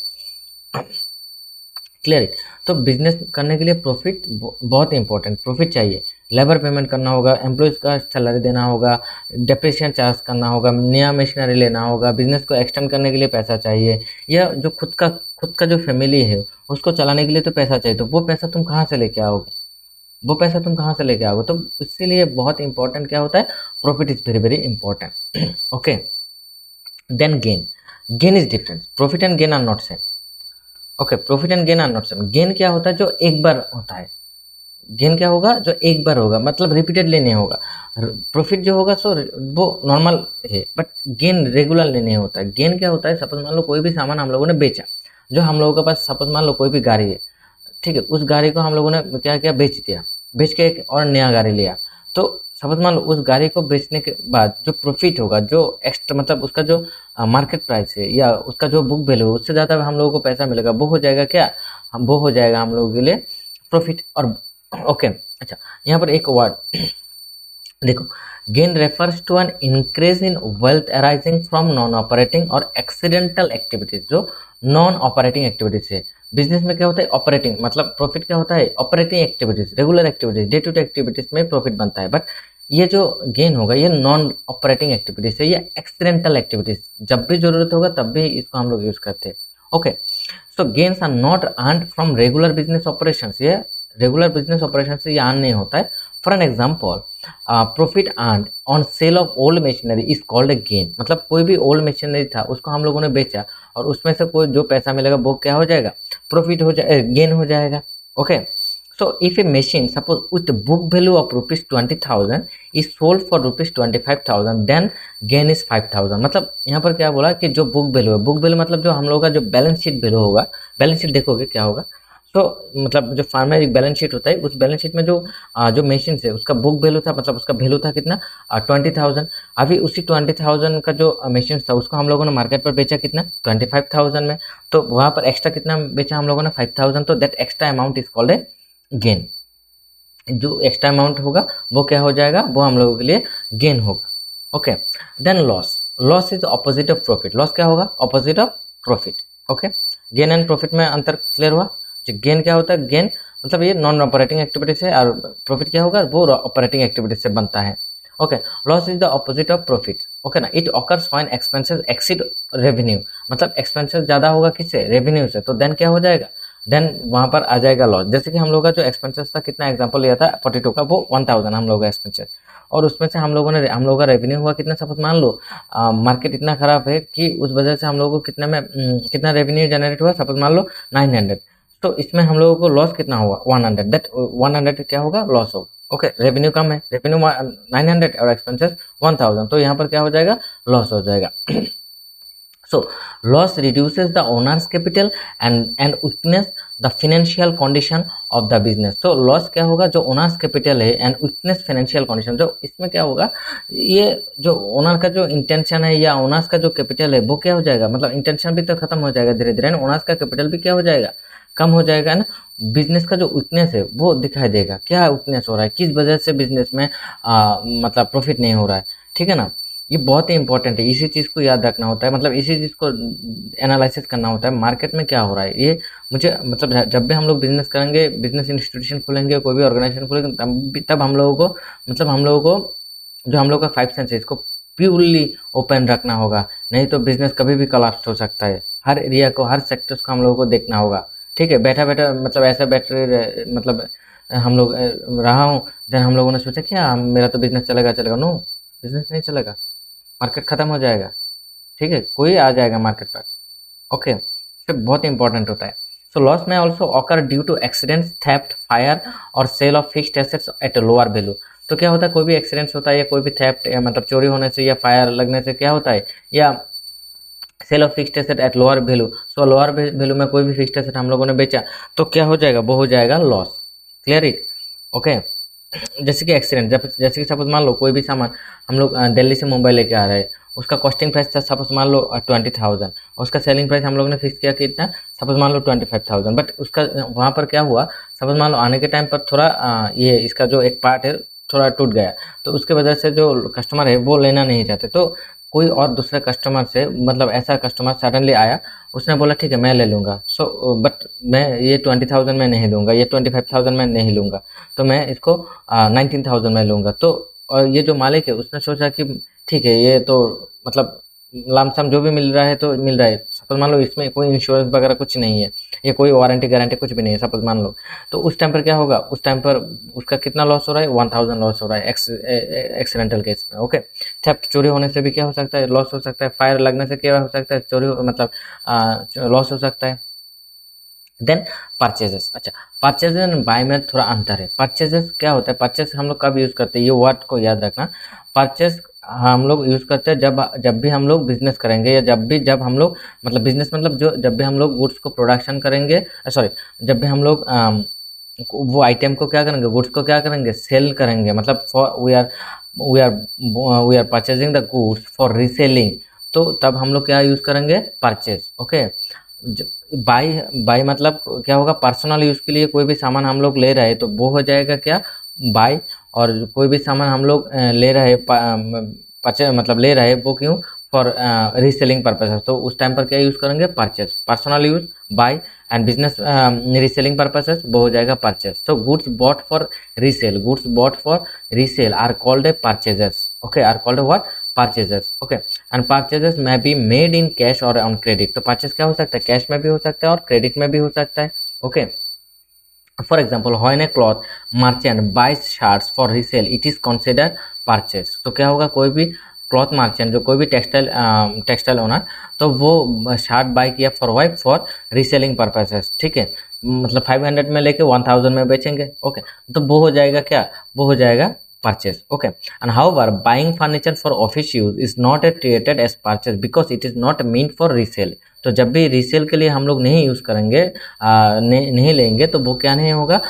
clear है। तो बिजनेस करने के लिए प्रॉफिट बहुत इंपॉर्टेंट, प्रॉफिट चाहिए। लेबर पेमेंट करना होगा, एम्प्लॉयज़ का सैलरी देना होगा, डेप्रिसिएशन चार्ज करना होगा, नया मशीनरी लेना होगा, बिजनेस को एक्सटेंड करने के लिए पैसा चाहिए, या जो खुद का जो फैमिली है उसको चलाने के लिए तो पैसा चाहिए। तो वो पैसा तुम कहाँ से लेके आओगे? वो पैसा तुम कहाँ से लेके आओगे? तो इसीलिए बहुत इंपॉर्टेंट क्या होता है, profit is very very important. Okay, then gain is different, profit and gain are not same. Okay, profit and gain are not same. Gain क्या होता है, जो एक बार होता है। गेन क्या होगा, जो एक बार होगा, मतलब रिपीटेडली नहीं होगा। प्रॉफिट जो होगा सो वो नॉर्मल है, बट गेन रेगुलरली नहीं होता है। गेन क्या होता है, सपोज मान लो कोई भी सामान हम लोगों ने बेचा, जो हम लोगों के पास सपोज मान लो कोई भी गाड़ी है, ठीक है, उस गाड़ी को हम लोगों ने क्या किया, बेच दिया, बेच के एक और नया गाड़ी लिया। तो सपोज मान लो उस गाड़ी को बेचने के बाद जो प्रॉफिट होगा, जो एक्स्ट्रा मतलब उसका जो मार्केट प्राइस है या उसका जो बुक वैल्यू है, उससे ज़्यादा हम लोगों को पैसा मिलेगा, वो हो जाएगा क्या, वो हो जाएगा हम लोगों के लिए प्रॉफिट। और ओके, अच्छा, यहाँ पर एक वर्ड देखो, gain refers to an increase in wealth arising from non operating और एक्सीडेंटल एक्टिविटीज। जो नॉन ऑपरेटिंग एक्टिविटीज है बिजनेस में, क्या होता है, ऑपरेटिंग मतलब प्रॉफिट क्या होता है, operating activities, regular activities, day to day activities में प्रॉफिट बनता है। बट ये जो गेन होगा ये नॉन ऑपरेटिंग एक्टिविटीज है, ये एक्सीडेंटल एक्टिविटीज, जब भी जरूरत होगा तब भी इसको हम लोग यूज करते हैं। Okay, so gains are not earned from regular business operations, ये रेगुलर बिजनेस ऑपरेशन से ये अर्न नहीं होता है। For an example, profit earn on sale of old machinery is called a gain. मतलब कोई भी ओल्ड मशीनरी था उसको हम लोगों ने बेचा और उसमें से कोई जो पैसा मिलेगा वो क्या हो जाएगा, प्रॉफिट हो जाए, गेन हो जाएगा। Okay, so if a machine suppose with book value of ₹20,000 is sold for ₹25,000 then gain is 5,000। मतलब यहाँ पर क्या बोला कि जो बुक वैल्यू है, बुक वैल्यू मतलब जो हम लोग का जो बैलेंस शीट वैल्यू होगा, बैलेंस शीट देखोगे क्या होगा, तो मतलब जो फार्मर एक बैलेंस शीट होता है, उस बैलेंस शीट में जो मशीन है उसका बुक वैल्यू था, मतलब उसका वैल्यू था कितना, 20,000। अभी उसी 20,000 का जो मशीन था उसको हम लोगों ने मार्केट पर बेचा कितना, 25,000 में। तो वहाँ पर एक्स्ट्रा कितना बेचा हम लोगों ने, 5,000। तो that extra amount is called a gain. जो एक्स्ट्रा अमाउंट होगा वो क्या हो जाएगा, वो हम लोगों के लिए गेन होगा। Okay, then loss, loss is opposite of profit. Loss क्या होगा, opposite of profit. Okay, gain and profit में अंतर क्लियर हुआ। गेन क्या होता है, गेन मतलब ये नॉन ऑपरेटिंग एक्टिविटी से, और प्रॉफिट क्या होगा, वो ऑपरेटिंग एक्टिविटी से बनता है। Okay, loss is the opposite of profit. Okay ना, it occurs when expenses exceed revenue. मतलब एक्सपेंसेस ज़्यादा होगा किससे, रेवेन्यू से, तो देन क्या हो जाएगा, देन वहाँ पर आ जाएगा लॉस। जैसे कि हम लोग का जो एक्सपेंसेस था, कितना एग्जांपल लिया था 42 का, वो 1000 हम लोग का एक्सपेंसेस, और उसमें से हम लोगों का रेवेन्यू हुआ कितना, सपोज मान लो मार्केट इतना खराब है कि उस वजह से हम लोगों को कितना में कितना रेवेन्यू जनरेट हुआ, सपोज मान लो 900। तो इसमें हम लोगों को लॉस कितना हुआ, 100। दैट 100 क्या होगा, लॉस होगा। ओके, रेवेन्यू कम है, रेवेन्यू 900 और एक्सपेंसेस 1000, तो यहाँ पर क्या हो जाएगा, लॉस हो जाएगा। So loss reduces the owner's capital and weakness the financial condition of the business। तो लॉस क्या होगा, जो ओनर्स कैपिटल है एंड वीकनेस फाइनेंशियल कंडीशन। जो इसमें क्या होगा, ये जो ओनर का जो इंटेंशन है या ओनर्स का जो कैपिटल है वो क्या हो जाएगा, मतलब इंटेंशन भी तो खत्म हो जाएगा धीरे धीरे, ओनर्स का कैपिटल भी क्या हो जाएगा, कम हो जाएगा ना। बिजनेस का जो वीकनेस है वो दिखाई देगा, क्या वीकनेस हो रहा है, किस वजह से बिजनेस में मतलब प्रॉफिट नहीं हो रहा है। ठीक है ना, ये बहुत ही इंपॉर्टेंट है, इसी चीज़ को याद रखना होता है, मतलब इसी चीज़ को एनालिसिस करना होता है, मार्केट में क्या हो रहा है। ये मुझे मतलब जब भी हम लोग बिजनेस करेंगे, बिजनेस इंस्टीट्यूशन खोलेंगे, कोई भी ऑर्गेनाइजेशन खोलेंगे, तब हम लोगों को मतलब हम लोगों को जो हम लोग का 5 सेंस है इसको प्योरली ओपन रखना होगा, नहीं तो बिजनेस कभी भी कोलैप्स हो सकता है। हर एरिया को, हर सेक्टर्स को हम लोगों को देखना होगा। ठीक है, बैठा बैठा मतलब ऐसा मतलब हम लोग रहा हूँ, देन हम लोगों ने सोचा क्या मेरा तो बिजनेस चलेगा चलेगा, नो, बिजनेस नहीं चलेगा, मार्केट खत्म हो जाएगा। ठीक है, कोई आ जाएगा मार्केट पर। ओके, तो बहुत इंपॉर्टेंट होता है। So loss may also occur due to accidents, theft, fire और sale of fixed assets at lower value. तो क्या होता है, कोई भी एक्सीडेंट्स होता है या कोई भी थेफ्ट या मतलब चोरी होने से या फायर लगने से क्या होता है, या sale of fixed asset at lower value. So lower value में कोई भी फिक्स्ड एसेट हम लोगों ने बेचा तो क्या हो जाएगा, वो हो जाएगा लॉस। Clear it, okay. जैसे कि एक्सीडेंट, जैसे कि सपोज मान लो कोई भी सामान हम लोग दिल्ली से मुंबई लेके आ रहे हैं, उसका कॉस्टिंग प्राइस था सपोज मान लो 20,000, उसका सेलिंग प्राइस हम लोगों ने फिक्स किया कितना, सपोज मान लो 25,000। बट उसका वहाँ पर क्या हुआ, सपोज मान लो आने के टाइम पर थोड़ा ये इसका जो एक पार्ट है थोड़ा टूट गया, तो उसके वजह से जो कस्टमर है वो लेना नहीं चाहते, तो कोई और दूसरे कस्टमर से, मतलब ऐसा कस्टमर सडनली आया, उसने बोला ठीक है मैं ले लूँगा। सो बट मैं ये 20,000 में नहीं लूँगा, ये 25,000 में नहीं लूँगा, तो मैं इसको 19,000 में लूँगा। तो और ये जो मालिक है उसने सोचा कि ठीक है ये तो मतलब लमसम जो भी मिल रहा है तो मिल रहा है, सपोज मान लो इसमें कोई इंश्योरेंस वगैरह कुछ नहीं है, या कोई वारंटी गारंटी कुछ भी नहीं है सपोज मान लो, तो उस टाइम पर क्या होगा, उस टाइम पर उसका कितना लॉस हो रहा है, 1,000 लॉस हो रहा है एक्सीडेंटल केस में, ओके। थेफ्ट, चोरी होने से भी क्या हो सकता है, लॉस हो सकता है। फायर लगने से क्या हो सकता है, चोरी मतलब लॉस हो सकता है। देन परचेजेस, अच्छा परचेजेस एंड बाय में थोड़ा अंतर है। परचेजेस क्या होता है, परचेज हम लोग कब यूज़ करते हैं, ये वर्ड को याद रखना। परचेज हम लोग यूज़ करते हैं जब भी हम लोग बिजनेस करेंगे, या जब हम लोग मतलब बिजनेस मतलब जो जब भी हम लोग गुड्स को प्रोडक्शन करेंगे, सॉरी जब भी हम लोग वो आइटम को क्या करेंगे, गुड्स को क्या करेंगे, सेल करेंगे, मतलब for we are purchasing the goods for reselling, तो तब हम लोग क्या यूज़ करेंगे, परचेज, ओके। बाई बाई मतलब क्या होगा, पर्सनल यूज़ के लिए कोई भी सामान हम लोग ले रहे हैं तो वो हो जाएगा क्या, बाई। और कोई भी सामान हम लोग ले रहे मतलब ले रहे वो क्यों, फॉर रीसेलिंग पर्पसेस, तो उस टाइम पर क्या यूज़ करेंगे, purchase. Personal use buy, and business reselling purposes वो हो जाएगा परचेज। तो goods bought for resale are called a purchasers, okay, are called what, purchasers, okay. And purchases में बी मेड इन कैश और on credit. तो purchase क्या हो सकता है, कैश में भी हो सकता है और क्रेडिट में भी हो सकता है, okay. For example when a cloth merchant buys shorts for resale it is consider purchase. तो क्या होगा, कोई भी क्लॉथ मर्चेंट, जो कोई भी टेक्सटाइल ओनर, तो वो शार्ट बाई किया for wife, for reselling purposes, ठीक है, मतलब 500 में लेके 1,000 में बेचेंगे, ओके। तो वो हो जाएगा क्या, वो हो जाएगा purchase, okay. And however buying furniture for office use is not treated as purchase because it is not meant for resale. तो जब भी रीसेल के लिए हम लोग नहीं यूज़ करेंगे, नहीं लेंगे, तो वो क्या नहीं होगा,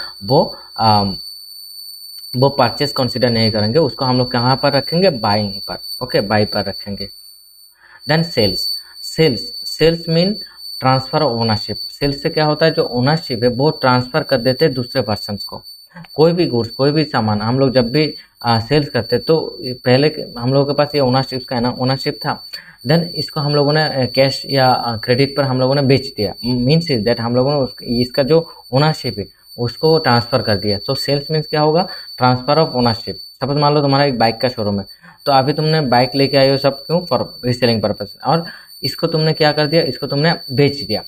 वो परचेज कंसिडर नहीं करेंगे, उसको हम लोग कहाँ पर रखेंगे, बाइंग पर, ओके, बाई पर रखेंगे। Then sales mean transfer of ownership. Sales से क्या होता है, जो ओनरशिप है वो ट्रांसफर कर देते हैं दूसरे पर्सन को। कोई भी गुड्स, कोई भी सामान हम लोग जब भी सेल्स करते तो पहले हम लोगों के पास ये ओनरशिप का है ना, ओनरशिप था, देन इसको हम लोगों ने कैश या क्रेडिट पर हम लोगों ने बेच दिया, मीन्स इज दैट हम लोगों ने इसका जो ओनरशिप है उसको ट्रांसफ़र कर दिया। तो सेल्स मीन्स क्या होगा, ट्रांसफ़र ऑफ ओनरशिप। सपोज मान लो तुम्हारा एक बाइक का शोरूम है, तो अभी तुमने बाइक लेके आए हो, सब क्यों, फॉर रीसेलिंग पर्पज, और इसको तुमने क्या कर दिया, इसको तुमने बेच दिया,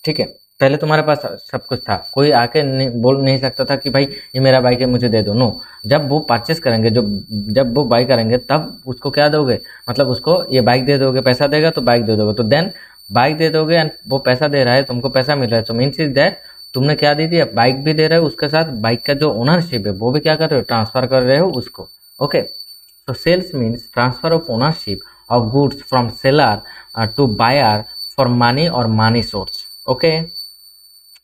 ठीक है। पहले तुम्हारे पास सब कुछ था, कोई आके बोल नहीं सकता था कि भाई ये मेरा बाइक है मुझे दे दो, नो। जब वो परचेस करेंगे, जब वो बाई करेंगे तब उसको क्या दोगे, मतलब उसको ये बाइक दे दोगे, पैसा देगा तो बाइक दे दोगे, तो देन बाइक दे दोगे एंड वो पैसा दे रहा है, तुमको पैसा मिल रहा है, तो मीन्स इज दैट तुमने क्या दे दिया, बाइक भी दे रहे हो, उसके साथ बाइक का जो ओनरशिप है वो भी क्या कर रहे हो, ट्रांसफर कर रहे हो उसको, okay. So sales means transfer of ownership of goods from seller to buyer for money or money source. Okay.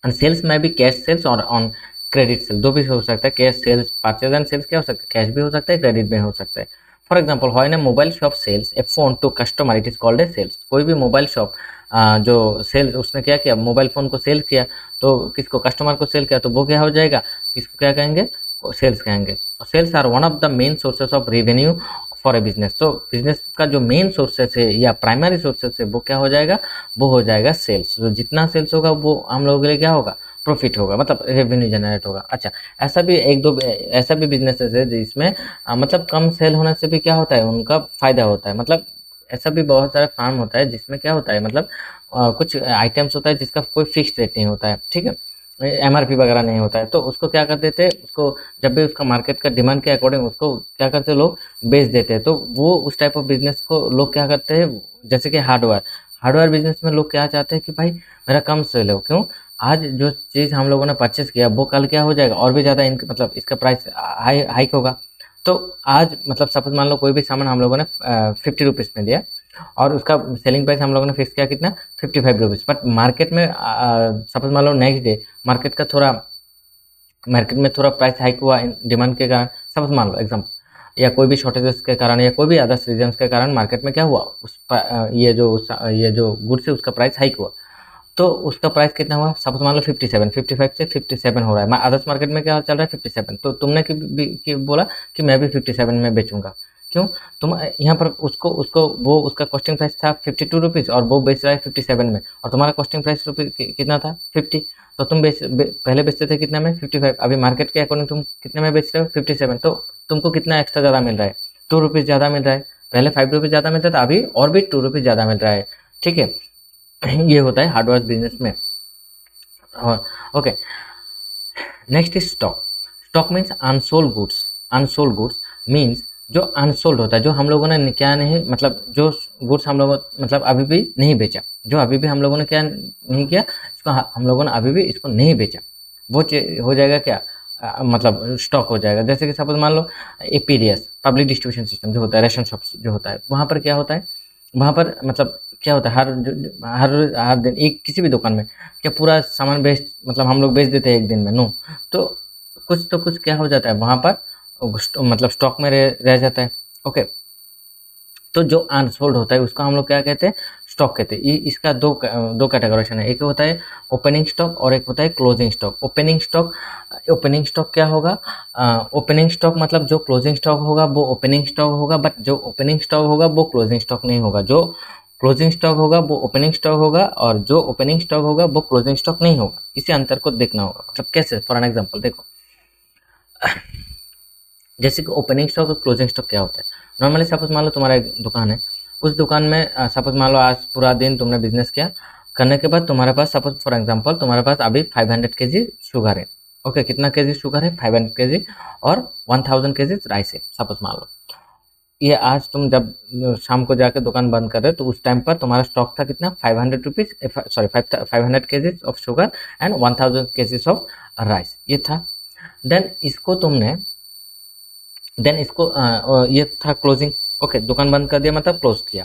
And sales में भी कैश सेल्स और ऑन क्रेडिट सेल, दो भी हो सकता है, cash sales, purchase and sales क्या हो सकता है, कैश भी हो सकता है, क्रेडिट भी हो सकता है। For example when a mobile shop sales a phone to customer it is called a sales. कोई भी मोबाइल शॉप जो सेल्स, उसने क्या किया, मोबाइल फ़ोन को सेल किया, तो किसको, कस्टमर को सेल किया, तो वो क्या हो जाएगा, किसको क्या कहेंगे, सेल्स कहेंगे। Sales are one of the main sources of revenue for a business. तो बिजनेस का जो मेन सोर्सेस है या प्राइमरी सोर्सेस है वो क्या हो जाएगा, वो हो जाएगा सेल्स। तो जितना सेल्स होगा वो हम लोगों के लिए क्या होगा, प्रॉफिट होगा, मतलब रेवेन्यू जनरेट होगा। अच्छा, ऐसा भी एक दो ऐसा भी बिजनेसेस है जिसमें मतलब कम सेल होने से भी क्या होता है, उनका फायदा होता है। मतलब ऐसा भी बहुत सारा फार्म होता है जिसमें क्या होता है, मतलब कुछ आइटम्स होता है जिसका कोई फिक्स रेट नहीं होता है, ठीक है, एमआरपी वगैरह नहीं होता है, तो उसको क्या कर देते हैं, उसको जब भी उसका मार्केट का डिमांड के अकॉर्डिंग उसको क्या करते हैं, लोग बेच देते हैं। तो वो उस टाइप ऑफ बिजनेस को लोग क्या करते हैं, जैसे कि हार्डवेयर, हार्डवेयर बिजनेस में लोग क्या चाहते हैं कि भाई मेरा कम सेल हो, क्यों, आज जो चीज़ हम लोगों ने परचेस किया वो कल क्या हो जाएगा और भी ज़्यादा मतलब इसका प्राइस हाइक होगा। तो आज मतलब सपोज मान लो कोई भी सामान हम लोगों ने 50 रुपीज़ में दिया और उसका सेलिंग प्राइस हम लोगों ने फिक्स किया कितना 55 रुपीज़, बट मार्केट में सपोज मान लो नेक्स्ट डे मार्केट में थोड़ा प्राइस हाइक हुआ डिमांड के कारण, सपोज मान लो एग्जाम्पल, या कोई भी शॉर्टेजेस के कारण या कोई भी अदर्स रीजन्स के कारण मार्केट में क्या हुआ ये जो गुड्स है उसका प्राइस हाइक हुआ, तो उसका प्राइस कितना हुआ, सपोज मान लो 57, 55 से 57 हो रहा है। अदर्स मार्केट में क्या चल रहा है 57, तो तुमने बोला कि मैं भी 57 में बेचूंगा, क्यों, तुम यहाँ पर उसको उसको वो उसका कॉस्टिंग प्राइस था 52 रुपीज़ और वो बेच रहा है 57 में, और तुम्हारा कॉस्टिंग प्राइस कितना था 50, तो तुम पहले बेचते थे कितना में 55, अभी मार्केट के अकॉर्डिंग तुम कितने में बेच रहे हो 57, तो तुमको कितना एक्स्ट्रा ज़्यादा मिल रहा है, 2 रुपीज़ ज़्यादा मिल रहा है। पहले 5 रुपीज़ ज़्यादा मिलता था, अभी और भी 2 रुपीज़ ज़्यादा मिल रहा है। ठीक है, ये होता है हार्डवेयर बिजनेस में। Okay, next is stock. Stock means unsold goods. Unsold goods means जो अनसोल्ड होता है, जो हम लोगों ने क्या नहीं, मतलब जो गुड्स हम लोगों मतलब अभी भी नहीं बेचा, जो अभी भी हम लोगों ने क्या नहीं किया, इसको हम लोगों ने अभी भी इसको नहीं बेचा, वो हो जाएगा क्या, मतलब स्टॉक हो जाएगा। जैसे कि सपोज मान लो APDS, पब्लिक डिस्ट्रीब्यूशन सिस्टम जो होता है, रेशन शॉप जो होता है, वहाँ पर क्या होता है, वहाँ पर मतलब क्या होता है, हर दिन एक किसी भी दुकान में क्या पूरा सामान मतलब हम लोग बेच देते हैं एक दिन में, नो, तो कुछ क्या हो जाता है वहाँ पर, मतलब स्टॉक में रह जाता है। ओके, तो जो अनसोल्ड होता है उसका हम लोग क्या कहते हैं, स्टॉक कहते हैं। इसका दो कैटेगराइजेशन है, एक होता है ओपनिंग स्टॉक और एक होता है क्लोजिंग स्टॉक। ओपनिंग स्टॉक क्या होगा, ओपनिंग स्टॉक मतलब जो क्लोजिंग स्टॉक होगा वो ओपनिंग स्टॉक होगा, बट जो ओपनिंग स्टॉक होगा वो क्लोजिंग स्टॉक नहीं होगा। जो क्लोजिंग स्टॉक होगा वो ओपनिंग स्टॉक होगा और जो ओपनिंग स्टॉक होगा वो क्लोजिंग स्टॉक नहीं होगा। इसी अंतर को देखना होगा। मतलब कैसे, फॉर एन एग्जांपल देखो, जैसे कि ओपनिंग स्टॉक और क्लोजिंग स्टॉक क्या होता है। नॉर्मली सपोज मान लो तुम्हारा एक दुकान है, उस दुकान में सपोज मान लो आज पूरा दिन तुमने बिजनेस किया, करने के बाद तुम्हारे पास सपोज फॉर एग्जांपल तुम्हारे पास अभी 500 केजी शुगर है। ओके, कितना केजी शुगर है, 500 केजी, और 1000 केजी राइस है सपोज मान लो। ये आज तुम जब शाम को जाकर दुकान बंद कर रहे हो तो उस टाइम पर तुम्हारा स्टॉक था कितना, 500 rupees, sorry 500 KGs of sugar and 1000 KGs of rice, ये था। देन इसको ये था क्लोजिंग। ओके, दुकान बंद कर दिया मतलब क्लोज किया।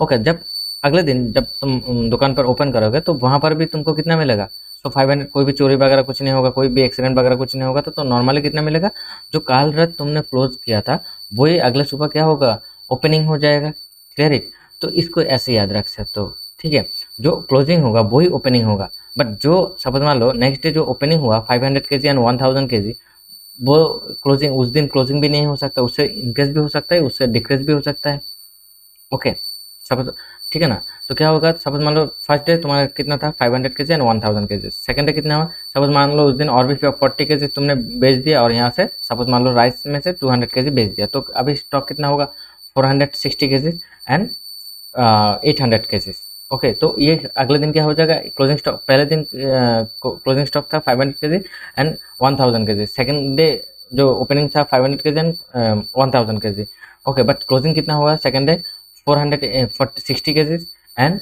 ओके, जब अगले दिन जब तुम दुकान पर ओपन करोगे तो वहाँ पर भी तुमको कितना मिलेगा, तो 500, कोई भी चोरी वगैरह कुछ नहीं होगा, कोई भी एक्सीडेंट वगैरह कुछ नहीं होगा, तो नॉर्मली कितना मिलेगा, जो काल रात तुमने क्लोज किया था वही अगले सुबह क्या होगा, ओपनिंग हो जाएगा। क्लियर है, तो इसको ऐसे याद रख सकते हो। ठीक है, जो क्लोजिंग होगा वही ओपनिंग होगा, बट जो सपोज मान लो नेक्स्ट डे जो ओपनिंग हुआ 500 केजी एंड 1000 केजी, वो क्लोजिंग उस दिन क्लोजिंग भी नहीं हो सकता, उससे इंक्रीज भी हो सकता है, उससे डिक्रीज भी हो सकता है। ओके, सपोज, ठीक है ना। तो क्या होगा, सपोज मान लो फर्स्ट डे तुम्हारा कितना था 500 KG and 1000 KG, second day कितना हुआ, सपोज मान लो उस दिन और भी 40 केजी तुमने बेच दिया, और यहाँ से सपोज मान लो राइस में से 200 केजी बेच दिया, तो अभी स्टॉक कितना होगा 460 केजी एंड 800 केजी। ओके, तो ये अगले दिन क्या हो जाएगा, क्लोजिंग स्टॉक, पहले दिन क्लोजिंग स्टॉक था 500 KG and 1000 KG, second day जो ओपनिंग था 500 KG and 1000 KG. Okay, but closing कितना होगा second day 460 KGs and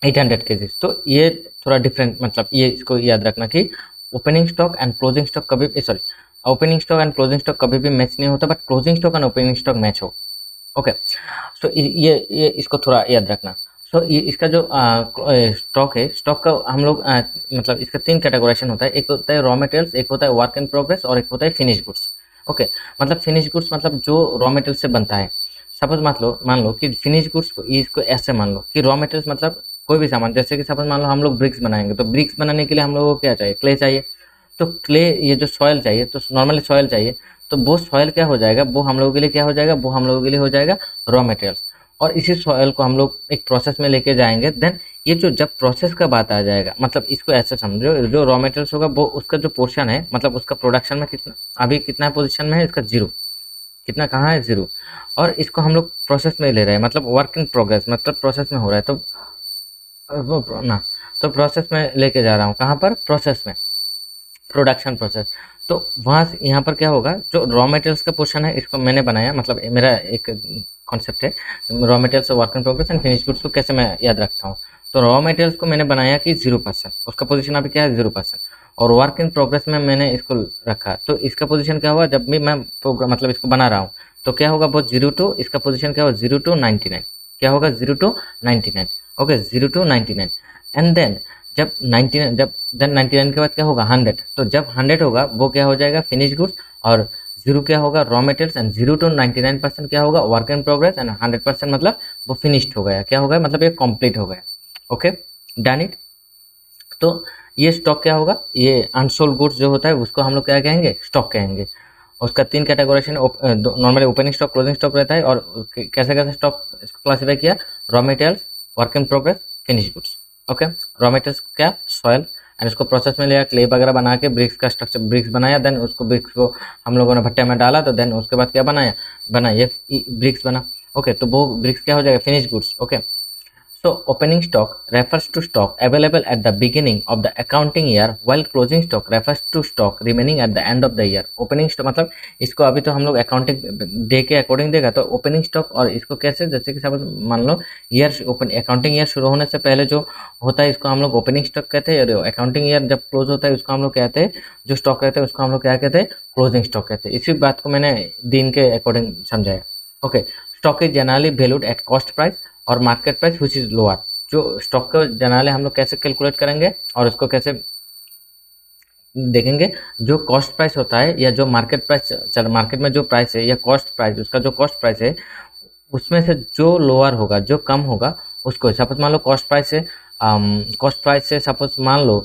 800 KGs. तो ये थोड़ा डिफरेंट, मतलब ये इसको याद रखना कि opening stock and closing stock कभी sorry opening stock and closing stock कभी भी मैच नहीं होता, but closing stock and opening stock match हो। ओके, सो ये इसको थोड़ा याद रखना। सो ये इसका जो स्टॉक है, स्टॉक का हम लोग मतलब इसका 3 कैटेगराइजेशन होता है, एक होता है रॉ मटेरियल्स, एक होता है वर्क इन प्रोग्रेस और एक होता है फिनिश गुड्स। ओके, मतलब फिनिश गुड्स मतलब जो रॉ मटेरियल से बनता है। सपोज मान लो कि फिनिश गुड्स को इसको ऐसे मान लो कि रॉ मटेरियल्स मतलब कोई भी सामान, जैसे कि सपोज मान लो हम लोग ब्रिक्स बनाएंगे, तो ब्रिक्स बनाने के लिए हम लोगों को क्या चाहिए, क्ले चाहिए। तो क्ले, ये जो सॉयल चाहिए, तो नॉर्मली सॉयल चाहिए, तो वो सॉयल क्या हो जाएगा, वो हम लोगों के लिए क्या हो जाएगा, वो हम लोगों के लिए हो जाएगा रॉ मटेरियल्स। और इसी सॉयल को हम लोग एक प्रोसेस में लेके जाएंगे। देन ये जो जब प्रोसेस का बात आ जाएगा, मतलब इसको ऐसे समझो, जो रॉ मटेरियल्स होगा वो उसका जो पोर्शन है, मतलब उसका प्रोडक्शन में कितना अभी कितना पोजीशन में है, इसका 0, कितना कहाँ है 0, और इसको हम लोग प्रोसेस में ले रहे हैं, मतलब वर्क इन प्रोग्रेस, मतलब प्रोसेस में हो रहा है। तो वो ना, तो प्रोसेस में लेके जा रहा हूँ, कहाँ पर, प्रोसेस में। Production process. तो वहाँ से यहाँ पर क्या होगा, जो रॉ मटेरियल्स का पोर्शन है इसको मैंने बनाया, मतलब मेरा एक कॉन्सेप्ट है raw materials work in progress and finish goods को कैसे मैं याद रखता हूँ। तो रॉ मटेरियल्स को मैंने बनाया कि 0%, उसका पोजीशन अभी क्या है 0%, और वर्क इन प्रोग्रेस में मैंने इसको रखा। तो इसका पोजीशन क्या हुआ, जब भी मैं प्रोग्राम मतलब इसको बना रहा हूँ तो क्या होगा, वो 0 टू, इसका पोजीशन क्या होगा 0 टू 99, क्या होगा 0 to 99। Okay 0 to 99 and then जब 99, जब देन 99 के बाद क्या होगा 100। तो जब 100 होगा वो क्या हो जाएगा फिनिश गुड्स, और 0 क्या होगा रॉ मटेरियल्स, एंड 0 टू 99% क्या होगा वर्क इन प्रोग्रेस, एंड 100% मतलब वो फिनिश्ड हो गया, क्या हो गया मतलब ये कंप्लीट हो गया। Okay done it. तो ये स्टॉक क्या होगा, ये अनसोल्ड गुड्स जो होता है उसको हम लोग क्या कहेंगे, स्टॉक कहेंगे। उसका 3 categorisation normally opening stock, closing stock रहता है, और कैसे कैसे स्टॉक इसको क्लासीफाई किया, raw materials, work in progress, finish goods. Okay raw materials क्या, सॉयल, एंड उसको प्रोसेस में लिया, क्ले वगैरह बना के ब्रिक्स का स्ट्रक्चर, ब्रिक्स बनाया, देन उसको ब्रिक्स को हम लोगों ने भट्टे में डाला, तो देन उसके बाद क्या बना ये ब्रिक्स बना। ओके तो वो ब्रिक्स क्या हो जाएगा finish goods. Okay so opening stock refers to stock available at the beginning of the accounting year, while closing stock refers to stock remaining at the end of the year. opening stock मतलब इसको अभी तो हम लोग accounting day के according देगा, तो opening stock, और इसको कैसे, जैसे कि सब मान लो ईयर ओपन अकाउंटिंग ईयर शुरू होने से पहले जो होता है इसको हम लोग ओपनिंग स्टॉक कहते हैं, और अकाउंटिंग ईयर जब क्लोज होता है उसको हम लोग कहते हैं, जो स्टॉक रहते हैं उसको हम लोग क्या कहते हैं, क्लोजिंग स्टॉक कहते हैं। इसी बात को मैंने दिन के अकॉर्डिंग समझाया। Okay stock is generally valued at cost price और market price which is lower. जो स्टॉक का जनरली हम लोग कैसे कैलकुलेट करेंगे और उसको कैसे देखेंगे, जो कॉस्ट प्राइस होता है या जो मार्केट प्राइस, चल मार्केट में जो प्राइस है या कॉस्ट प्राइस, उसका जो कॉस्ट प्राइस है उसमें से जो लोअर होगा, जो कम होगा उसको, सपोज मान लो कॉस्ट प्राइस से सपोज मान लो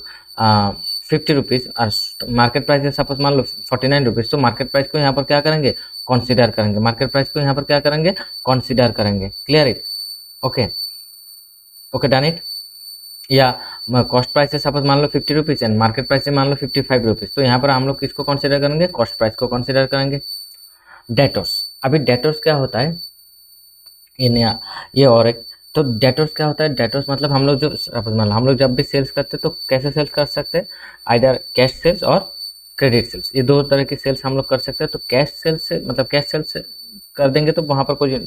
50 रुपीज़, और मार्केट प्राइस है सपोज मान लो 49 रुपीज़। तो मार्केट प्राइस को यहाँ पर क्या करेंगे, कंसीडर करेंगे, मार्केट प्राइस को यहाँ पर क्या करेंगे, कंसीडर करेंगे। Clear it. Okay okay done it. या कॉस्ट प्राइस है सपोज मान लो 50 रुपीज़ एंड मार्केट प्राइस है मान लो 55 रुपीज़। तो यहाँ पर हम लोग किसको कंसीडर करेंगे, कॉस्ट प्राइस को कंसीडर करेंगे। डेटर्स, अभी डेटर्स क्या होता है, ये और एक, तो डेटर्स क्या होता है, डेटर्स मतलब हम लोग जो सपोज मान लो हम लोग जब भी सेल्स करते हैं तो कैसे सेल्स कर सकते हैं, आइदर कैश सेल्स और क्रेडिट सेल्स, ये दो तरह की सेल्स हम लोग कर सकते हैं। तो कैश सेल्स से मतलब कैश सेल्स से कर देंगे तो वहाँ पर कोई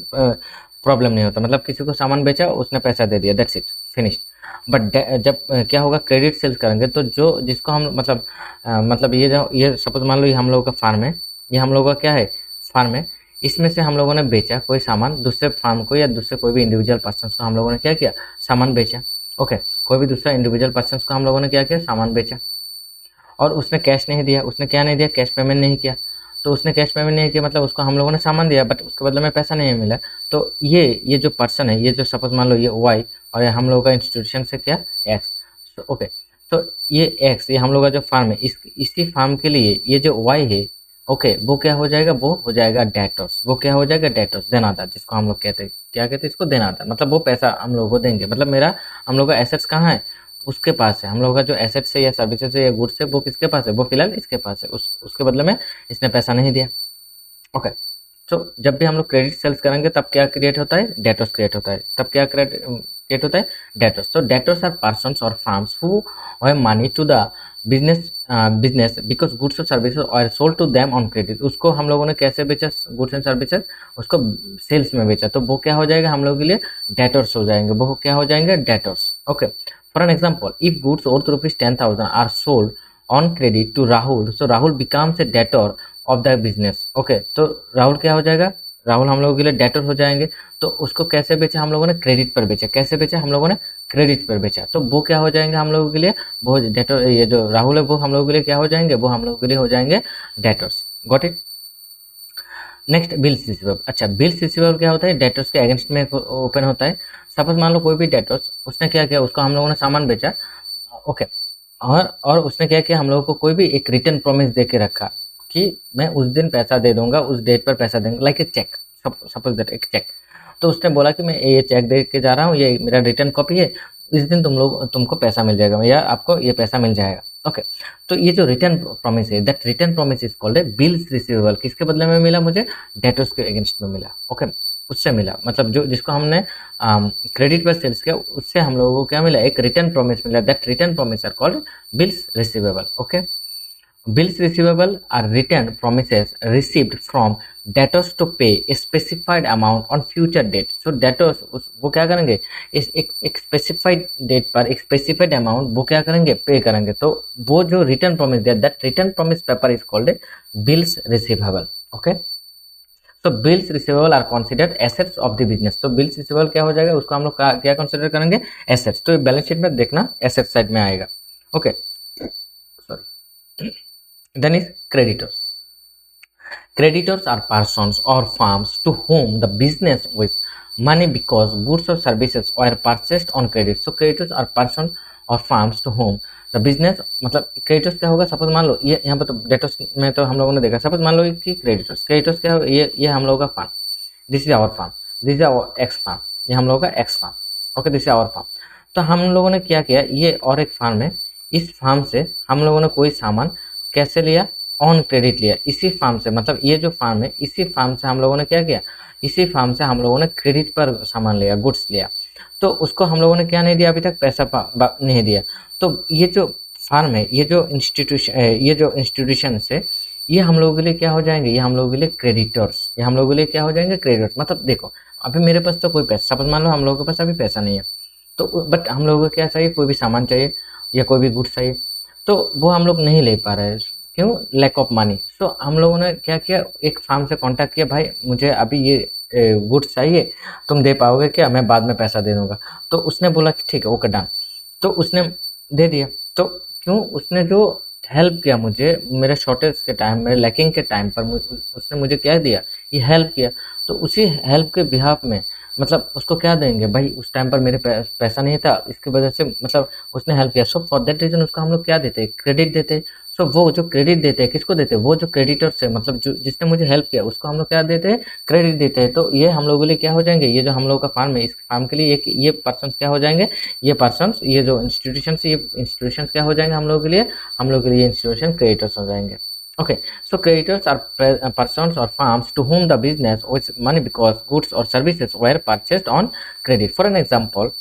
प्रॉब्लम नहीं होता, मतलब किसी को सामान बेचा उसने पैसा दे दिया, दैट्स इट फिनिश्ड। बट जब क्या होगा क्रेडिट सेल्स करेंगे तो जो जिसको हम मतलब ये सपोज मान लो ये हम लोगों का फार्म है, ये हम लोगों का क्या है फार्म है, इसमें से हम लोगों ने बेचा कोई सामान दूसरे फार्म को या दूसरे कोई भी इंडिविजुअल पर्सन को हम लोगों ने क्या किया, सामान बेचा। ओके कोई भी दूसरा इंडिविजुअल पर्सन को हम लोगों ने क्या किया, सामान बेचा, और उसने कैश नहीं दिया, उसने क्या नहीं दिया, कैश पेमेंट नहीं किया। तो उसने कैश पेमेंट नहीं किया मतलब उसको हम लोगों ने सामान दिया बट उसके बदले में पैसा नहीं मिला। तो ये जो पर्सन है, ये जो सपोज मान लो ये वाई, और ये हम लोगों का इंस्टीट्यूशन से क्या एक्स। ओके तो ये एक्स, ये हम लोग का जो फार्म है, इसी फार्म के लिए ये जो वाई है, ओके वो क्या हो जाएगा, वो हो जाएगा डेटर्स। वो क्या हो जाएगा, डेटर्स, देनादार, जिसको हम लोग कहते हैं, क्या कहते हैं इसको, देनादार। मतलब वो पैसा हम लोगों को देंगे, मतलब मेरा हम लोग का एसेट्स कहाँ है, उसके पास है। हम लोगों का जो एसेट्स है या सर्विसेज है या गुड्स है वो किसके पास है, वो फिलहाल इसके पास है, उसके बदले में इसने पैसा नहीं दिया। ओके तो जब भी हम लोग क्रेडिट सेल्स करेंगे तब क्या क्रिएट होता है, डेटर्स क्रिएट होता है। तब क्या क्रिएट होता है, डेटर्स। तो डेटर्स आर पर्सन्स और firms who have money to the business because goods और services are sold to them on credit. उसको हम लोगों ने कैसे बेचा, गुड्स एंड सर्विसेज उसको सेल्स में बेचा, तो वो क्या हो जाएगा, हम लोगों के लिए डेटर्स हो जाएंगे, वो क्या हो जाएंगे, debtors. Okay for an example, if goods worth rupees 10,000 are sold on credit to Rahul, so Rahul becomes a debtor of the business. Okay तो राहुल क्या हो जाएगा, राहुल हम लोगों के लिए डेटर हो जाएंगे। तो उसको कैसे बेचा, हम लोगों ने क्रेडिट पर बेचा। कैसे बेचा, हम लोगों ने क्रेडिट पर बेचा, तो वो क्या हो जाएंगे हम लोगों के लिए, वो डेटर, ये जो राहुल है वो हम लोगों के लिए क्या हो जाएंगे, वो हम लोगों के लिए हो जाएंगे debtors. Got it. Next bills receivable. अच्छा बिल्स रिसीवेबल क्या होता है, डेटर्स के अगेंस्ट में ओपन होता है। सपोज मान लो कोई भी डेटर्स, उसने क्या किया, उसको हम लोगों ने सामान बेचा। ओके और उसने क्या किया, हम लोगों को कोई भी एक रिटर्न प्रॉमिस दे के रखा कि मैं उस दिन पैसा दे दूंगा, उस डेट पर पैसा देंगे, like a cheque, suppose that एक चेक। तो उसने बोला कि मैं ये चेक दे के जा रहा हूँ, ये मेरा रिटर्न कॉपी है, इस दिन तुमको पैसा मिल जाएगा या आपको ये पैसा मिल जाएगा। ओके तो ये जो रिटर्न प्रॉमिस है, that return promise is called a bills receivable. किसके बदले में मिला मुझे, डेटर्स के अगेंस्ट में मिला। ओके उससे मिला, मतलब जो जिसको हमने क्रेडिट पर सेल्स किया उससे हम लोगों को क्या मिला, एक रिटर्न प्रॉमिस मिला। That return promise are called bills receivable. Okay bills receivable are return promises received from debtors to pay a specified amount on future date. So debtors वो क्या करेंगे, इस एक स्पेसिफाइड डेट पर एक स्पेसिफाइड अमाउंट वो क्या करेंगे, पे करेंगे। तो वो जो रिटर्न प्रॉमिस दिया, that return promise paper is called a bills receivable. Okay, तो bills receivable are considered assets of the business. तो बिल्स रिसीवेबल क्या हो जाएगा, उसको हम लोग क्या कंसीडर करेंगे, एसेट्स। तो बैलेंस शीट में देखना एसेट साइड में आएगा। Okay, sorry. Then is creditors. Creditors are persons or firms to whom the business with money because goods or services were purchased on credit. So creditors are persons or firms to whom the business, मतलब creditors क्या होगा, suppose मान लो ये यहाँ पर तो debtors में तो हम लोगों ने देखा, सपोज मान लो कि क्रेडिटर्स क्या होगा, ये हम लोगों का firm, this is our firm, this is our ex firm, ये हम लोगों का ex firm. Okay, this is our firm. तो हम लोगों ने क्या किया, ये और एक फर्म है, इस फर्म से हम लोगों ने कोई सामान कैसे लिया, ऑन क्रेडिट लिया। इसी फार्म से, मतलब ये जो फार्म है, इसी फार्म से हम लोगों ने क्या किया, इसी फार्म से हम लोगों ने क्रेडिट पर सामान लिया, गुड्स लिया। तो उसको हम लोगों ने क्या नहीं दिया, अभी तक पैसा नहीं दिया। तो ये जो फार्म है, ये जो इंस्टीट्यूशन से, ये हम लोगों के लिए क्या हो जाएंगे, ये हम लोगों के लिए क्रेडिटर्स, ये हम लोगों के लिए क्या हो जाएंगे, क्रेडिटर्स। मतलब देखो अभी मेरे पास तो कोई पैसा, सपोज मान लो हम लोगों के पास अभी पैसा नहीं है, तो बट हम लोगों को क्या चाहिए, कोई भी सामान चाहिए या कोई भी गुड्स चाहिए, तो वो हम लोग नहीं ले पा रहे हैं, क्यों, लैक ऑफ मनी। सो हम लोगों ने क्या किया, एक फार्म से कांटेक्ट किया, भाई मुझे अभी ये गुड्स चाहिए, तुम दे पाओगे क्या, मैं बाद में पैसा दे दूंगा। तो उसने बोला कि ठीक है, ओके डन। तो उसने दे दिया। तो क्यों, उसने जो हेल्प किया मुझे मेरे शॉर्टेज के टाइम, मेरे लैकिंग के टाइम पर उसने मुझे क्या दिया, ये हेल्प किया। तो उसी हेल्प के बिहाफ में, मतलब उसको क्या देंगे भाई, उस टाइम पर मेरे पैसा नहीं था, इसकी वजह से मतलब उसने हेल्प किया। सो फॉर दैट रीजन उसको हम लोग क्या देते हैं, क्रेडिट देते हैं। सो वो जो क्रेडिट देते हैं, किसको देते हैं, वो जो क्रेडिटर्स है, मतलब जो जिसने मुझे हेल्प किया, उसको हम लोग क्या देते हैं, क्रेडिट देते हैं। तो ये हम लोगों के लिए क्या हो जाएंगे, ये जो हम लोग का फार्म है, इस फार्म के लिए ये पर्सन क्या हो जाएंगे, ये पर्सन, ये जो इंस्टीट्यूशन, ये इंस्टीट्यूशन क्या हो जाएंगे हम लोगों के लिए, हम लोग के लिए इंस्टीट्यूशन क्रेडिटर्स हो जाएंगे। Okay, so creditors are persons or firms to whom the business owes money because goods or services were purchased on credit. For an example,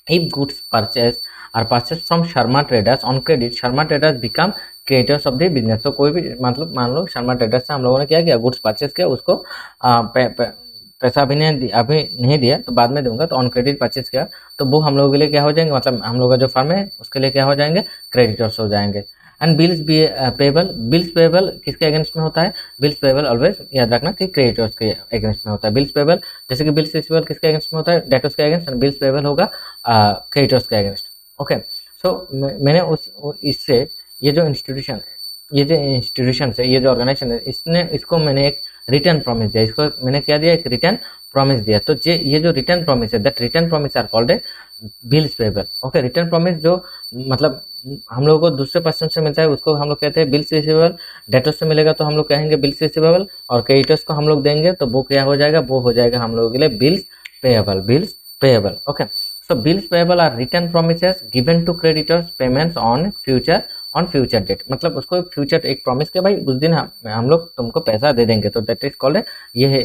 if goods are purchased from Sharma Traders on credit, Sharma Traders become creditors of the business. तो कोई भी मतलब मान लो Sharma traders से हम लोगों ने क्या किया, गुड्स परचेस किया, उसको पैसा अभी नहीं दिया, तो बाद में दूंगा, तो ऑन क्रेडिट परचेस किया, तो वो हम लोगों के लिए क्या हो जाएंगे, मतलब हम लोग का जो फर्म है उसके लिए क्या हो जाएंगे, क्रेडिटर्स हो जाएंगे। And bills payable, bills payable किसके अगेंस्ट में होता है, बिल्स पेबल ऑलवेज याद रखना कि क्रेडिटर्स के अगेंस्ट में होता है। बिल्स पेबल, जैसे कि बिल्स रिसीवेबल किसके अगेंस्ट में होता है, डेटर्स के अगेंस्ट, एंड बिल्स पेबल होगा क्रेडिटर्स के अगेंस्ट। ओके, सो मैंने इससे ये जो इंस्टीट्यूशन है, ये जो ऑर्गेनाइजेशन है, इसको मैंने एक रिटर्न प्रॉमिस दिया, इसको मैंने क्या दिया, एक रिटर्न प्रॉमिस दिया। तो ये जो रिटर्न प्रॉमिस है, that return promise are called a bills payable. Okay, return promise जो मतलब हम लोगों को दूसरे पर्सन से मिलता है, उसको हम लोग कहते हैं बिल्स रिसीवेबल। डेटर्स से मिलेगा तो हम लोग कहेंगे बिल्स रिसीवेबल, और क्रेडिटर्स को हम लोग देंगे तो वो क्या हो जाएगा, वो हो जाएगा हम लोगों के लिए bills payable, bills payable. Okay, so bills payable are return promises given to creditors payments on future date. मतलब उसको फ्यूचर एक प्रॉमिस के, भाई उस दिन हम लोग तुमको पैसा दे देंगे, तो दैट इज कॉल्ड, ये है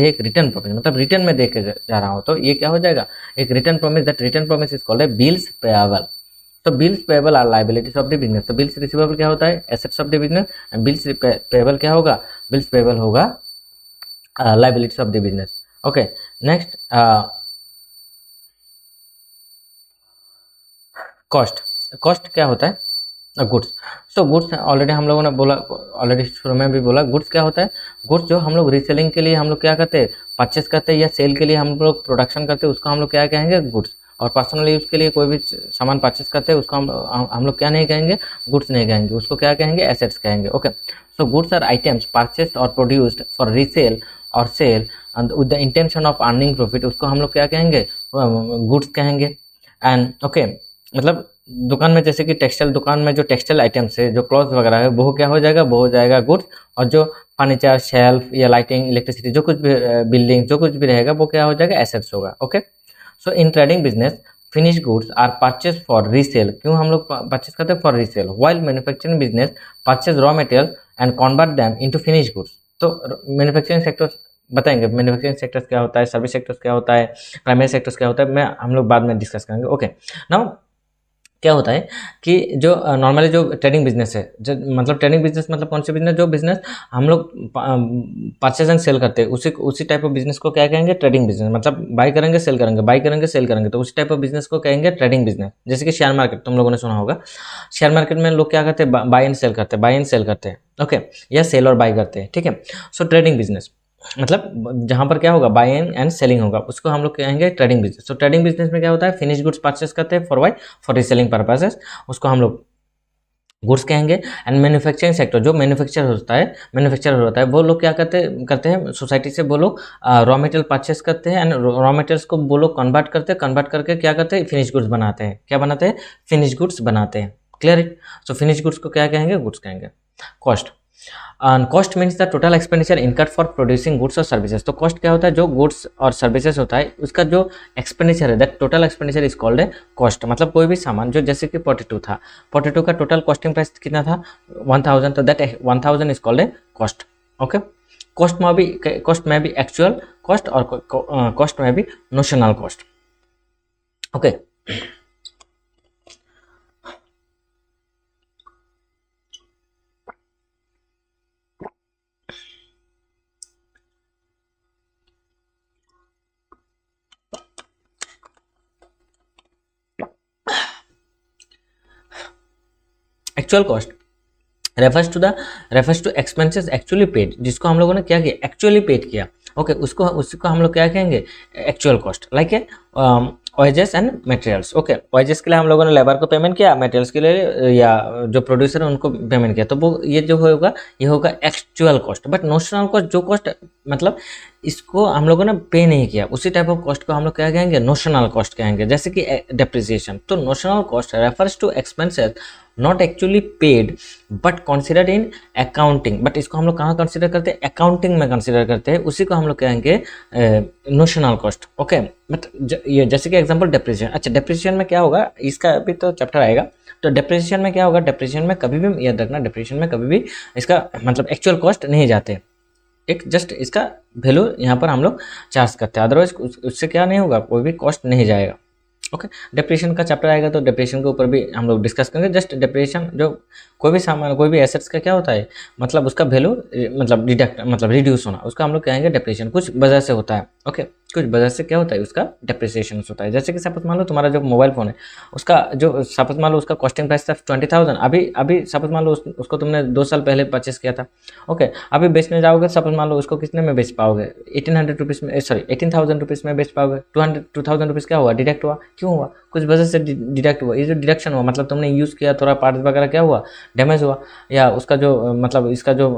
एक रिटर्न प्रॉमिस, मतलब रिटर्न में दे के जा रहा हूँ, तो ये क्या हो जाएगा, एक return promise. That return promise is called bills payable. तो bills payable are liabilities of the business. तो बिल्स रिसीवेबल क्या होता है, assets of the business, and bills payable क्या होगा, बिल्स पेएबल होगा liabilities of the business. Okay, next cost क्या होता है, गुड्स। सो गुड्स ऑलरेडी हम लोगों ने बोला, ऑलरेडी शुरू में भी बोला, गुड्स क्या होता है, गुड्स जो हम लोग रीसेलिंग के लिए हम लोग क्या करते हैं, परचेस करते हैं, या सेल के लिए हम लोग प्रोडक्शन करते हैं, उसको हम लोग क्या कहेंगे, गुड्स। और पर्सनल यूज के लिए कोई भी सामान परचेस करते हैं, उसको हम लोग क्या नहीं कहेंगे, गुड्स नहीं कहेंगे, उसको क्या कहेंगे, एसेट्स कहेंगे। Okay, so goods are items purchased और प्रोड्यूस्ड फॉर रीसेल और sale and with the intention of earning profit, उसको हम लोग क्या कहेंगे, गुड्स कहेंगे। एंड ओके, मतलब दुकान में, जैसे कि टेक्सटाइल दुकान में जो टेक्सटाइल आइटम्स है, जो क्लॉथ वगैरह है, वो क्या हो जाएगा, वो हो जाएगा गुड्स। और जो फर्नीचर, शेल्फ या लाइटिंग, इलेक्ट्रिसिटी, जो कुछ भी बिल्डिंग, जो कुछ भी रहेगा, वो क्या हो जाएगा, एसेट्स होगा। Okay, so in trading business finish goods are purchase for resale. क्यों हम लोग परचेज करते हैं, for resale. While manufacturing business purchase raw material and convert them into finish goods. तो मैन्युफैक्चरिंग सेक्टर्स बताएंगे, मैन्युफैक्चरिंग सेक्टर्स क्या होता है, सर्विस सेक्टर्स क्या होता है, प्राइमरी सेक्टर्स क्या होता है, हम लोग बाद में डिस्कस करेंगे। ओके, नाउ क्या होता है कि जो नॉर्मली जो ट्रेडिंग बिजनेस है, जो मतलब ट्रेडिंग बिजनेस मतलब कौन से बिजनेस, जो बिजनेस हम लोग परचेज एंड सेल करते हैं, उसी टाइप ऑफ बिजनेस को क्या कहेंगे, ट्रेडिंग बिजनेस। मतलब बाई करेंगे सेल करेंगे, बाई करेंगे सेल करेंगे, तो उसी टाइप ऑफ बिजनेस को कहेंगे ट्रेडिंग बिजनेस। जैसे कि शेयर मार्केट तुम लोगों ने सुना होगा, शेयर मार्केट में लोग क्या करते हैं, बाई एंड सेल करते हैं, बाई एंड सेल करते हैं, ओके, या सेल और बाई करते हैं, ठीक है। सो ट्रेडिंग बिजनेस मतलब जहां पर क्या होगा, बाइंग एंड सेलिंग होगा, उसको हम लोग कहेंगे ट्रेडिंग बिजनेस। तो ट्रेडिंग बिजनेस में क्या होता है, फिनिश गुड्स परचेस करते हैं for why, for reselling purposes, उसको हम लोग गुड्स कहेंगे। एंड मैन्युफैक्चरिंग सेक्टर, जो मैन्युफैक्चरर होता है वो लोग क्या करते हैं सोसाइटी से, वो लोग रॉ मटेरियल परचेस करते हैं, एंड रॉ मटेरियल्स को वो लोग कन्वर्ट करते हैं, कन्वर्ट करके क्या करते हैं, फिनिश गुड्स बनाते हैं। क्या बनाते हैं, फिनिश गुड्स बनाते हैं। क्लियर है। सो फिनिश गुड्स को क्या कहेंगे, गुड्स कहेंगे। Cost, cost means the total expenditure incurred for producing goods और सर्विसेज। तो कॉस्ट क्या होता है, जो गुड्स और सर्विसेज होता है उसका जो एक्सपेंडिचर है, that total expenditure is called है कॉस्ट। मतलब कोई भी सामान, जो जैसे कि पोटैटो था, पोटैटो का टोटल कॉस्टिंग प्राइस कितना था, 1000, तो दैट 1000 इज कॉल्ड है कॉस्ट। ओके। कॉस्ट में भी एक्चुअल कॉस्ट और कॉस्ट में भी notional cost. Okay. Actual cost refers to expenses actually paid, जिसको हम लोगों ने क्या किया, एक्चुअली पेड किया। ओके, उसको हम लोग क्या कहेंगे, एक्चुअल कॉस्ट। लाइक है wages and materials. Okay, wages के लिए हम लोगों ने लेबर को पेमेंट किया, मटेरियल्स के लिए या जो प्रोड्यूसर है उनको पेमेंट किया, तो वो ये जो होगा, ये होगा actual cost. But notional cost, जो कॉस्ट मतलब इसको हम लोगों ने पे नहीं किया, उसी टाइप ऑफ कॉस्ट को हम लोग क्या कहेंगे, नोशनल कॉस्ट कहेंगे। जैसे कि डेप्रिसिएशन, तो notional cost refers to expenses not actually paid but considered in accounting. But इसको हम लोग कहाँ कंसिडर करते हैं, अकाउंटिंग में कंसिडर करते हैं, उसी को हम लोग कहेंगे नोशनल कॉस्ट। ओके। बट ये जैसे कि एग्जांपल डेप्रिसिएशन। अच्छा, डेप्रिसिएशन में क्या होगा, इसका अभी तो चैप्टर आएगा। तो डेप्रिसिएशन में क्या होगा, डेप्रिसिएशन में कभी भी याद रखना, डेप्रिसिएशन में कभी भी इसका मतलब एक्चुअल कॉस्ट नहीं जाते, एक जस्ट इसका वैल्यू यहाँ पर हम लोग चार्ज करते हैं, अदरवाइज उससे क्या नहीं होगा, कोई भी कॉस्ट नहीं जाएगा। ओके। डेप्रिसिएशन का चैप्टर आएगा तो डेप्रिसिएशन के ऊपर भी हम लोग डिस्कस करेंगे। जस्ट डेप्रिसिएशन, जो कोई भी सामान, कोई भी एसेट्स का क्या होता है, मतलब उसका वैल्यू मतलब डिडक्ट, मतलब रिड्यूस होना, उसका हम लोग कहेंगे डेप्रिसिएशन। कुछ वजह से होता है। ओके, कुछ वजह से क्या होता है, उसका डेप्रिसिएशन होता है। जैसे कि सपोज मान लो तुम्हारा जो मोबाइल फोन है, उसका जो सपोज मान लो उसका कॉस्टिंग प्राइस था 20,000, अभी सपोज मान लो उसको तुमने 2 साल पहले परचेस किया था। ओके, अभी बेचने जाओगे, सपोज मान लो उसको कितने में बेच पाओगे, 1800 रुपीज़ में, सॉरी 18,000 रुपीज़ में बेच पाओगे। 2,000 रुपीज़ क्या हुआ, डिडक्ट हुआ। क्यों हुआ, कुछ वजह से डिडक्ट हुआ। ये जो डिडक्शन हुआ मतलब तुमने यूज़ किया, थोड़ा पार्ट्स वगैरह क्या हुआ, डैमेज हुआ, या उसका जो मतलब इसका जो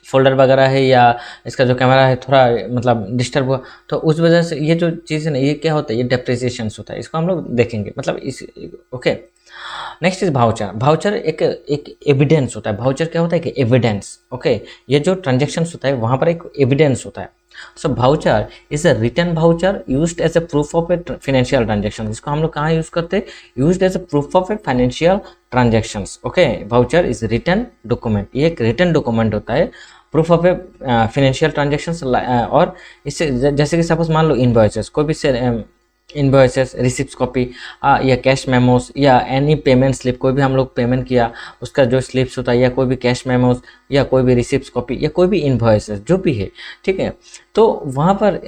फोल्डर वगैरह है, या इसका जो कैमरा है थोड़ा मतलब डिस्टर्ब हुआ, तो उस वजह से ये जो चीज़ है ना, ये क्या होता है, ये डेप्रिसिएशन होता है। इसको हम लोग देखेंगे मतलब इस। Okay. Next is voucher. Voucher एक एविडेंस होता है। भाउचर क्या होता है कि एविडेंस। ओके, ये जो ट्रांजेक्शन होता है वहाँ पर एक एविडेंस होता है। So voucher is a written voucher used as a proof of a financial transaction. इसको हम लोग कहाँ यूज करते हैं, used as a proof of a financial transactions. Okay, voucher is written document, ये एक रिटन डॉक्यूमेंट होता है, proof of a financial transactions. और इससे जैसे कि सपोज मान लो इनवॉइसेस, कोई भी इनवॉइसेस, रिसिप्ट कॉपी या कैश मेमोस या एनी पेमेंट स्लिप, कोई भी हम लोग पेमेंट किया उसका जो स्लिप्स होता है, या कोई भी कैश मेमोस या कोई भी रिसिप्ट कॉपी या कोई भी इनवॉइसेस जो भी है, ठीक है। तो वहाँ पर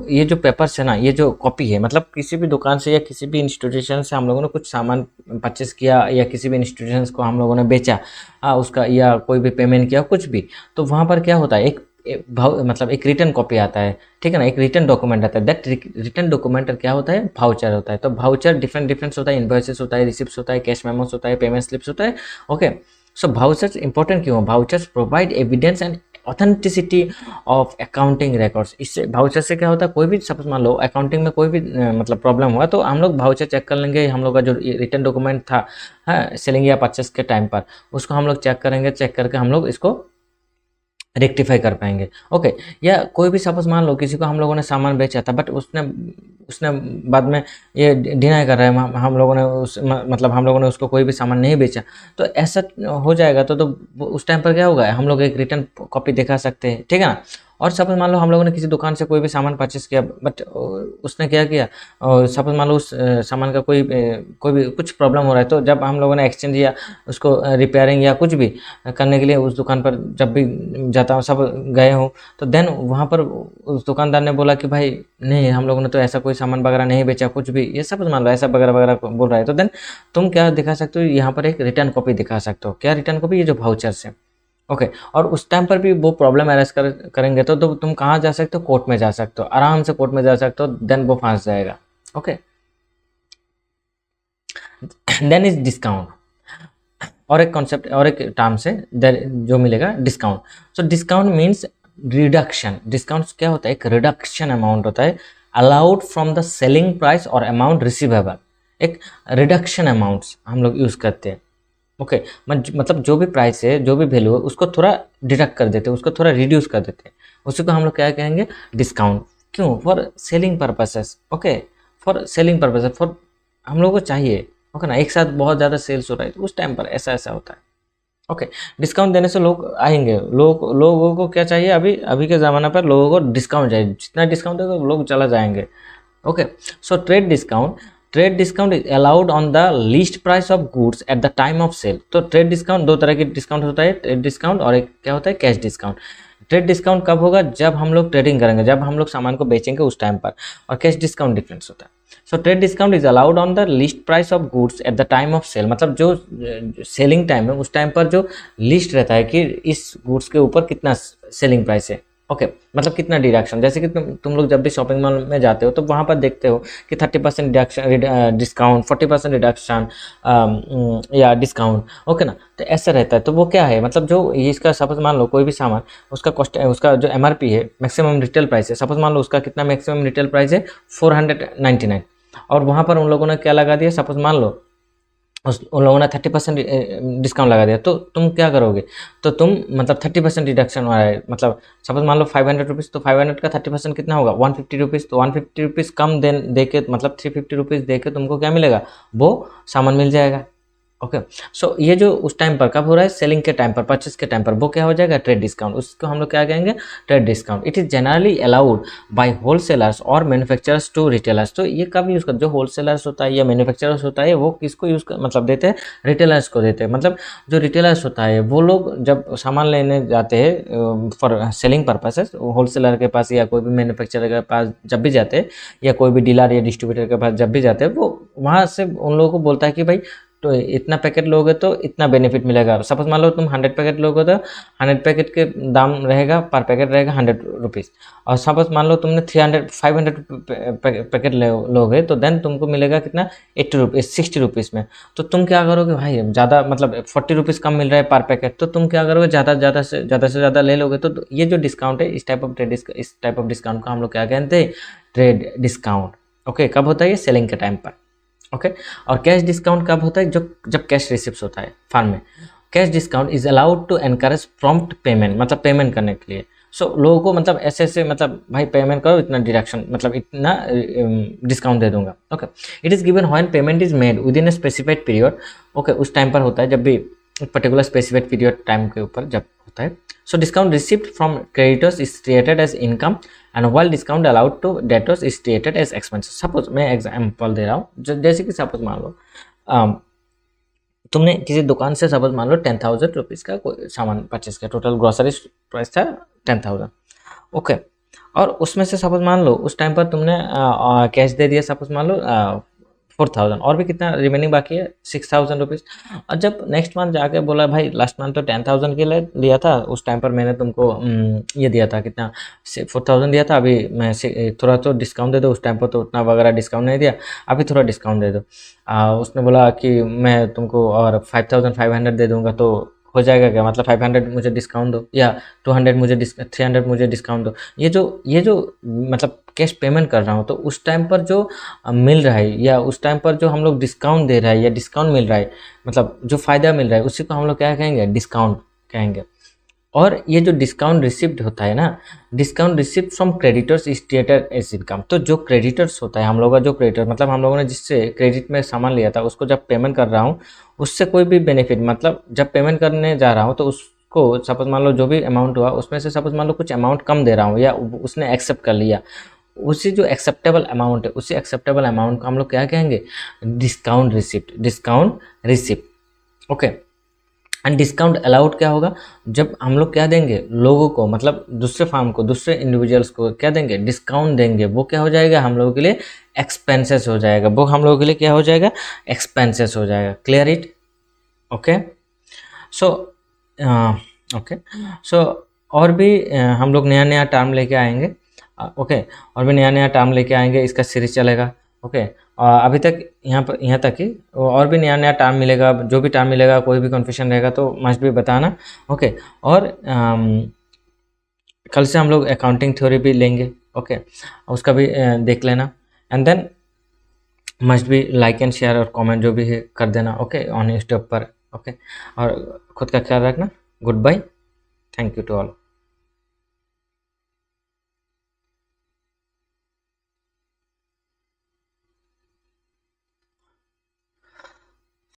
ये जो पेपर्स है ना, ये जो कॉपी है, मतलब किसी भी दुकान से या किसी भी इंस्टीट्यूशन से हम लोगों ने कुछ सामान परचेस किया, या किसी भी इंस्टीट्यूशन को हम लोगों ने बेचा उसका, या कोई भी पेमेंट किया कुछ भी, तो वहाँ पर क्या होता है, एक मतलब एक रिटर्न कॉपी आता है, ठीक है ना, एक रिटर्न डॉक्यूमेंट आता है। दैट रिटर्न डॉक्यूमेंट क्या होता है, भाउचर होता है। तो भाउचर डिफरेंट होता है, इनवॉइसेस होता है, रिसिप्ट्स होता है, कैश मेमोस होता है, पेमेंट स्लिप्स होता है। ओके। सो भाउचर्स इंपॉर्टेंट क्यों, vouchers provide evidence and authenticity of accounting records. इससे भाउचर से क्या होता है, कोई भी सपोज मान लो अकाउंटिंग में कोई भी मतलब प्रॉब्लम हुआ, तो हम लोग भाउचर चेक कर लेंगे, हम लोग का जो रिटर्न डॉक्यूमेंट था सेलिंग या परचेस के टाइम पर, उसको हम लोग चेक करेंगे, चेक करके हम लोग इसको रेक्टिफाई कर पाएंगे। ओके। या कोई भी सपोज मान लो किसी को हम लोगों ने सामान बेचा था, बट उसने बाद में ये डिनाई कर रहा है, हम लोगों ने मतलब हम लोगों ने उसको कोई भी सामान नहीं बेचा, तो ऐसा हो जाएगा तो उस टाइम पर क्या होगा, हम लोग एक रिटर्न कॉपी दिखा सकते हैं, ठीक है ना। और सपोज मान लो हम लोगों ने किसी दुकान से कोई भी सामान परचेस किया, बट उसने क्या किया, सपोज मान लो उस सामान का कोई भी कुछ प्रॉब्लम हो रहा है, तो जब हम लोगों ने एक्सचेंज या उसको रिपेयरिंग या कुछ भी करने के लिए उस दुकान पर जब भी जाता हूँ, सब गए हो, तो देन वहाँ पर उस दुकानदार ने बोला कि भाई नहीं, हम लोगों ने तो ऐसा कोई सामान वगैरह नहीं बेचा, कुछ भी, ये सपोज मान लो ऐसा वगैरह वगैरह बोल रहा है, तो देन तुम क्या दिखा सकते हो, यहाँ पर एक रिटर्न कॉपी दिखा सकते हो। क्या रिटर्न कॉपी? ये जो वाउचर्स है। ओके, और उस टाइम पर भी वो प्रॉब्लम अरेज करेंगे तो तुम कहाँ जा सकते हो? कोर्ट में जा सकते हो, आराम से कोर्ट में जा सकते हो, देन वो फंस जाएगा। Okay, then is discount. और एक कॉन्सेप्ट और एक टर्म से जो मिलेगा discount. So discount means reduction. Discount क्या होता है? एक रिडक्शन अमाउंट होता है allowed from the selling price और अमाउंट रिसीवेबल। एक रिडक्शन अमाउंट्स हम लोग यूज़ करते हैं। ओके, मतलब जो भी प्राइस है, जो भी वैल्यू है, उसको थोड़ा डिडक्ट कर देते हैं, उसको थोड़ा रिड्यूस कर देते हैं, उसी को हम लोग क्या कहेंगे? डिस्काउंट। क्यों? For selling purposes. Okay, for selling purposes, for हम लोग को चाहिए, ओके ना, एक साथ बहुत ज़्यादा सेल्स हो रहा है तो उस टाइम पर ऐसा ऐसा होता है। ओके, डिस्काउंट देने से लोग आएंगे, लोगों को क्या चाहिए? अभी अभी के ज़माना पर लोगों को डिस्काउंट चाहिए, जितना डिस्काउंट देगा लोग चला जाएंगे। Okay, so trade discount is allowed on the least price of goods at the time of sale. तो ट्रेड डिस्काउंट, दो तरह के डिस्काउंट होता है, ट्रेड डिस्काउंट और एक क्या होता है? Cash discount. ट्रेड डिस्काउंट कब होगा? जब हम लोग ट्रेडिंग करेंगे, जब हम लोग सामान को बेचेंगे उस टाइम पर। और कैश डिस्काउंट डिफरेंस होता है। So trade discount is allowed on the list price of goods at the time of sale. मतलब जो सेलिंग टाइम है उस टाइम पर जो लिस्ट रहता है कि इस गुड्स के ऊपर कितना सेलिंग प्राइस है। ओके, मतलब कितना डिडक्शन। जैसे कि तुम लोग जब भी शॉपिंग मॉल में जाते हो तो वहाँ पर देखते हो कि 30% डिस्काउंट, 40% रिडक्शन या डिस्काउंट। ओके ना, तो ऐसा रहता है। तो वो क्या है? मतलब जो इसका सपोज मान लो कोई भी सामान, उसका कॉस्ट, उसका जो MRP है, मैक्सिमम रिटेल प्राइस है, सपोज मान लो उसका कितना मैक्सिमम रिटेल प्राइस है? 499। और वहाँ पर उन लोगों ने क्या लगा दिया? सपोज मान लो उन लोगों ने 30% डिस्काउंट लगा दिया, तो तुम क्या करोगे? तो तुम मतलब 30% डिडक्शन हो रहा है, मतलब सपोज मान लो 500 रुपीज़, तो 500 का 30% कितना होगा? 150 रुपीज़। तो 150 रुपीज़ कम दे के, मतलब 350 रुपीज़ दे के तुमको क्या मिलेगा? वो सामान मिल जाएगा। ओके, सो ये जो उस टाइम पर कब हो रहा है? सेलिंग के टाइम पर, परचेस के टाइम पर, वो क्या हो जाएगा? Trade discount. उसको हम लोग क्या कहेंगे? Trade discount. It is generally allowed by wholesalers और मैन्युफैक्चरर्स टू रिटेलर्स। तो ये कब यूज़ कर? जो होलसेलर्स होता है या मैन्युफैक्चरर्स होता है, वो किसको यूज़ कर, मतलब देते हैं? रिटेलर्स को देते हैं। मतलब जो रिटेलर्स होता है वो लोग जब सामान लेने जाते हैं फॉर सेलिंग पर्पसेस, होलसेलर के पास या कोई भी मैन्युफैक्चरर के पास जब भी जाते हैं, या कोई भी डीलर या डिस्ट्रीब्यूटर के पास जब भी जाते हैं, वो वहाँ से उन लोगों को बोलता है कि भाई तो इतना पैकेट लोगे तो इतना बेनिफिट मिलेगा। सपोज मान लो तुम 100 पैकेट लोगे तो 100 पैकेट के दाम रहेगा, पर पैकेट रहेगा 100 रुपीज़। और सपोज मान लो तुमने 500 पैकेट लोगे तो देन तुमको मिलेगा कितना? 80 रुपीज़, 60 रुपीज़ में। तो तुम क्या करोगे भाई? ज़्यादा, मतलब 40 रुपीज़ कम मिल रहा है पर पैकेट, तो तुम क्या करोगे? ज़्यादा से ज़्यादा ले लोगे। तो ये जो डिस्काउंट है, इस टाइप ऑफ डिस्काउंट को हम लोग क्या कहते हैं? Trade discount. ओके, कब होता है ये? सेलिंग के टाइम पर। ओके, और कैश डिस्काउंट कब होता है? जब कैश रिसिप्ट होता है फर्म में। Cash discount is allowed to encourage prompt payment, मतलब पेमेंट करने के लिए। सो लोगों को मतलब ऐसे मतलब भाई पेमेंट करो, इतना डिडक्शन, मतलब इतना डिस्काउंट दे दूंगा। Okay, it is given when payment is made with in a specified period. Okay, उस टाइम पर होता है जब भी एक पर्टिकुलर स्पेसिफाइड पीरियड टाइम के ऊपर जब होता है। So discount receipt from creditors is treated as income and while discount allowed to debtors is treated as expenses. Suppose मैं एग्जाम्पल दे रहा हूँ, जैसे कि सपोज मान लो तुमने किसी दुकान से सपोज मान लो 10,000 रुपीज़ का कोई सामान परचेस किया, टोटल ग्रोसरी प्राइस था 10,000। ओके, और उसमें से सपोज मान लो उस टाइम पर तुमने कैश दे दिया, सपोज मान लो 4,000, और भी कितना रिमेनिंग बाकी है? 6,000 रुपीज़। और जब नेक्स्ट मंथ जाके बोला भाई लास्ट मंथ तो 10,000 के लिए लिया था, उस टाइम पर मैंने तुमको ये दिया था कितना? 4,000 दिया था, अभी मैं थोड़ा तो डिस्काउंट दे दो। उस टाइम पर तो उतना वगैरह डिस्काउंट नहीं दिया, अभी थोड़ा डिस्काउंट दे दो। उसने बोला कि मैं तुमको और 5,500 दे दूंगा, तो हो जाएगा क्या? मतलब 500 मुझे डिस्काउंट दो, या 200 मुझे 300 मुझे डिस्काउंट दो। ये जो मतलब कैश पेमेंट कर रहा हूँ, तो उस टाइम पर जो मिल रहा है, या उस टाइम पर जो हम लोग डिस्काउंट दे रहा है या डिस्काउंट मिल रहा है, मतलब जो फ़ायदा मिल रहा है, उसी को हम लोग क्या कहेंगे? डिस्काउंट कहेंगे। और ये जो डिस्काउंट रिसिप्ट होता है ना, discount receipt from creditors is treated as income. तो जो क्रेडिटर्स होता है, हम लोग का जो क्रेडिटर, मतलब हम लोगों ने जिससे क्रेडिट में सामान लिया था, उसको जब पेमेंट कर रहा हूँ, उससे कोई भी बेनिफिट, मतलब जब पेमेंट करने जा रहा हूँ तो को सपोज मान लो जो भी अमाउंट हुआ उसमें से सपोज मान लो कुछ अमाउंट कम दे रहा हूँ या उसने एक्सेप्ट कर लिया, उसी जो एक्सेप्टेबल अमाउंट है उसी एक्सेप्टेबल अमाउंट को हम लोग क्या कहेंगे, discount receipt, discount receipt. Okay, and discount allowed क्या होगा, जब हम लोग क्या देंगे लोगों को, मतलब दूसरे फार्म को, दूसरे इंडिविजुअल्स को क्या देंगे, डिस्काउंट देंगे, वो क्या हो जाएगा हम लोगों के लिए एक्सपेंसेस हो जाएगा, वो हम लोगों के लिए क्या हो जाएगा, एक्सपेंसेस हो जाएगा। Clear it? Okay, so okay, so और भी हम लोग नया नया टर्म लेके आएंगे। ओके, और भी नया नया टर्म लेके आएंगे, इसका सीरीज चलेगा। ओके, अभी तक यहाँ तक ही, और भी नया नया टर्म मिलेगा, जो भी टर्म मिलेगा, कोई भी कन्फ्यूजन रहेगा तो मस्ट भी बताना। ओके, और कल से हम लोग अकाउंटिंग थ्योरी भी लेंगे। ओके, उसका भी देख लेना, एंड देन मस्ट भी लाइक एंड शेयर और कमेंट जो भी है कर देना। ओके, ऑन स्टेप पर। ओके, और खुद का ख्याल रखना। Good bye, thank you to all.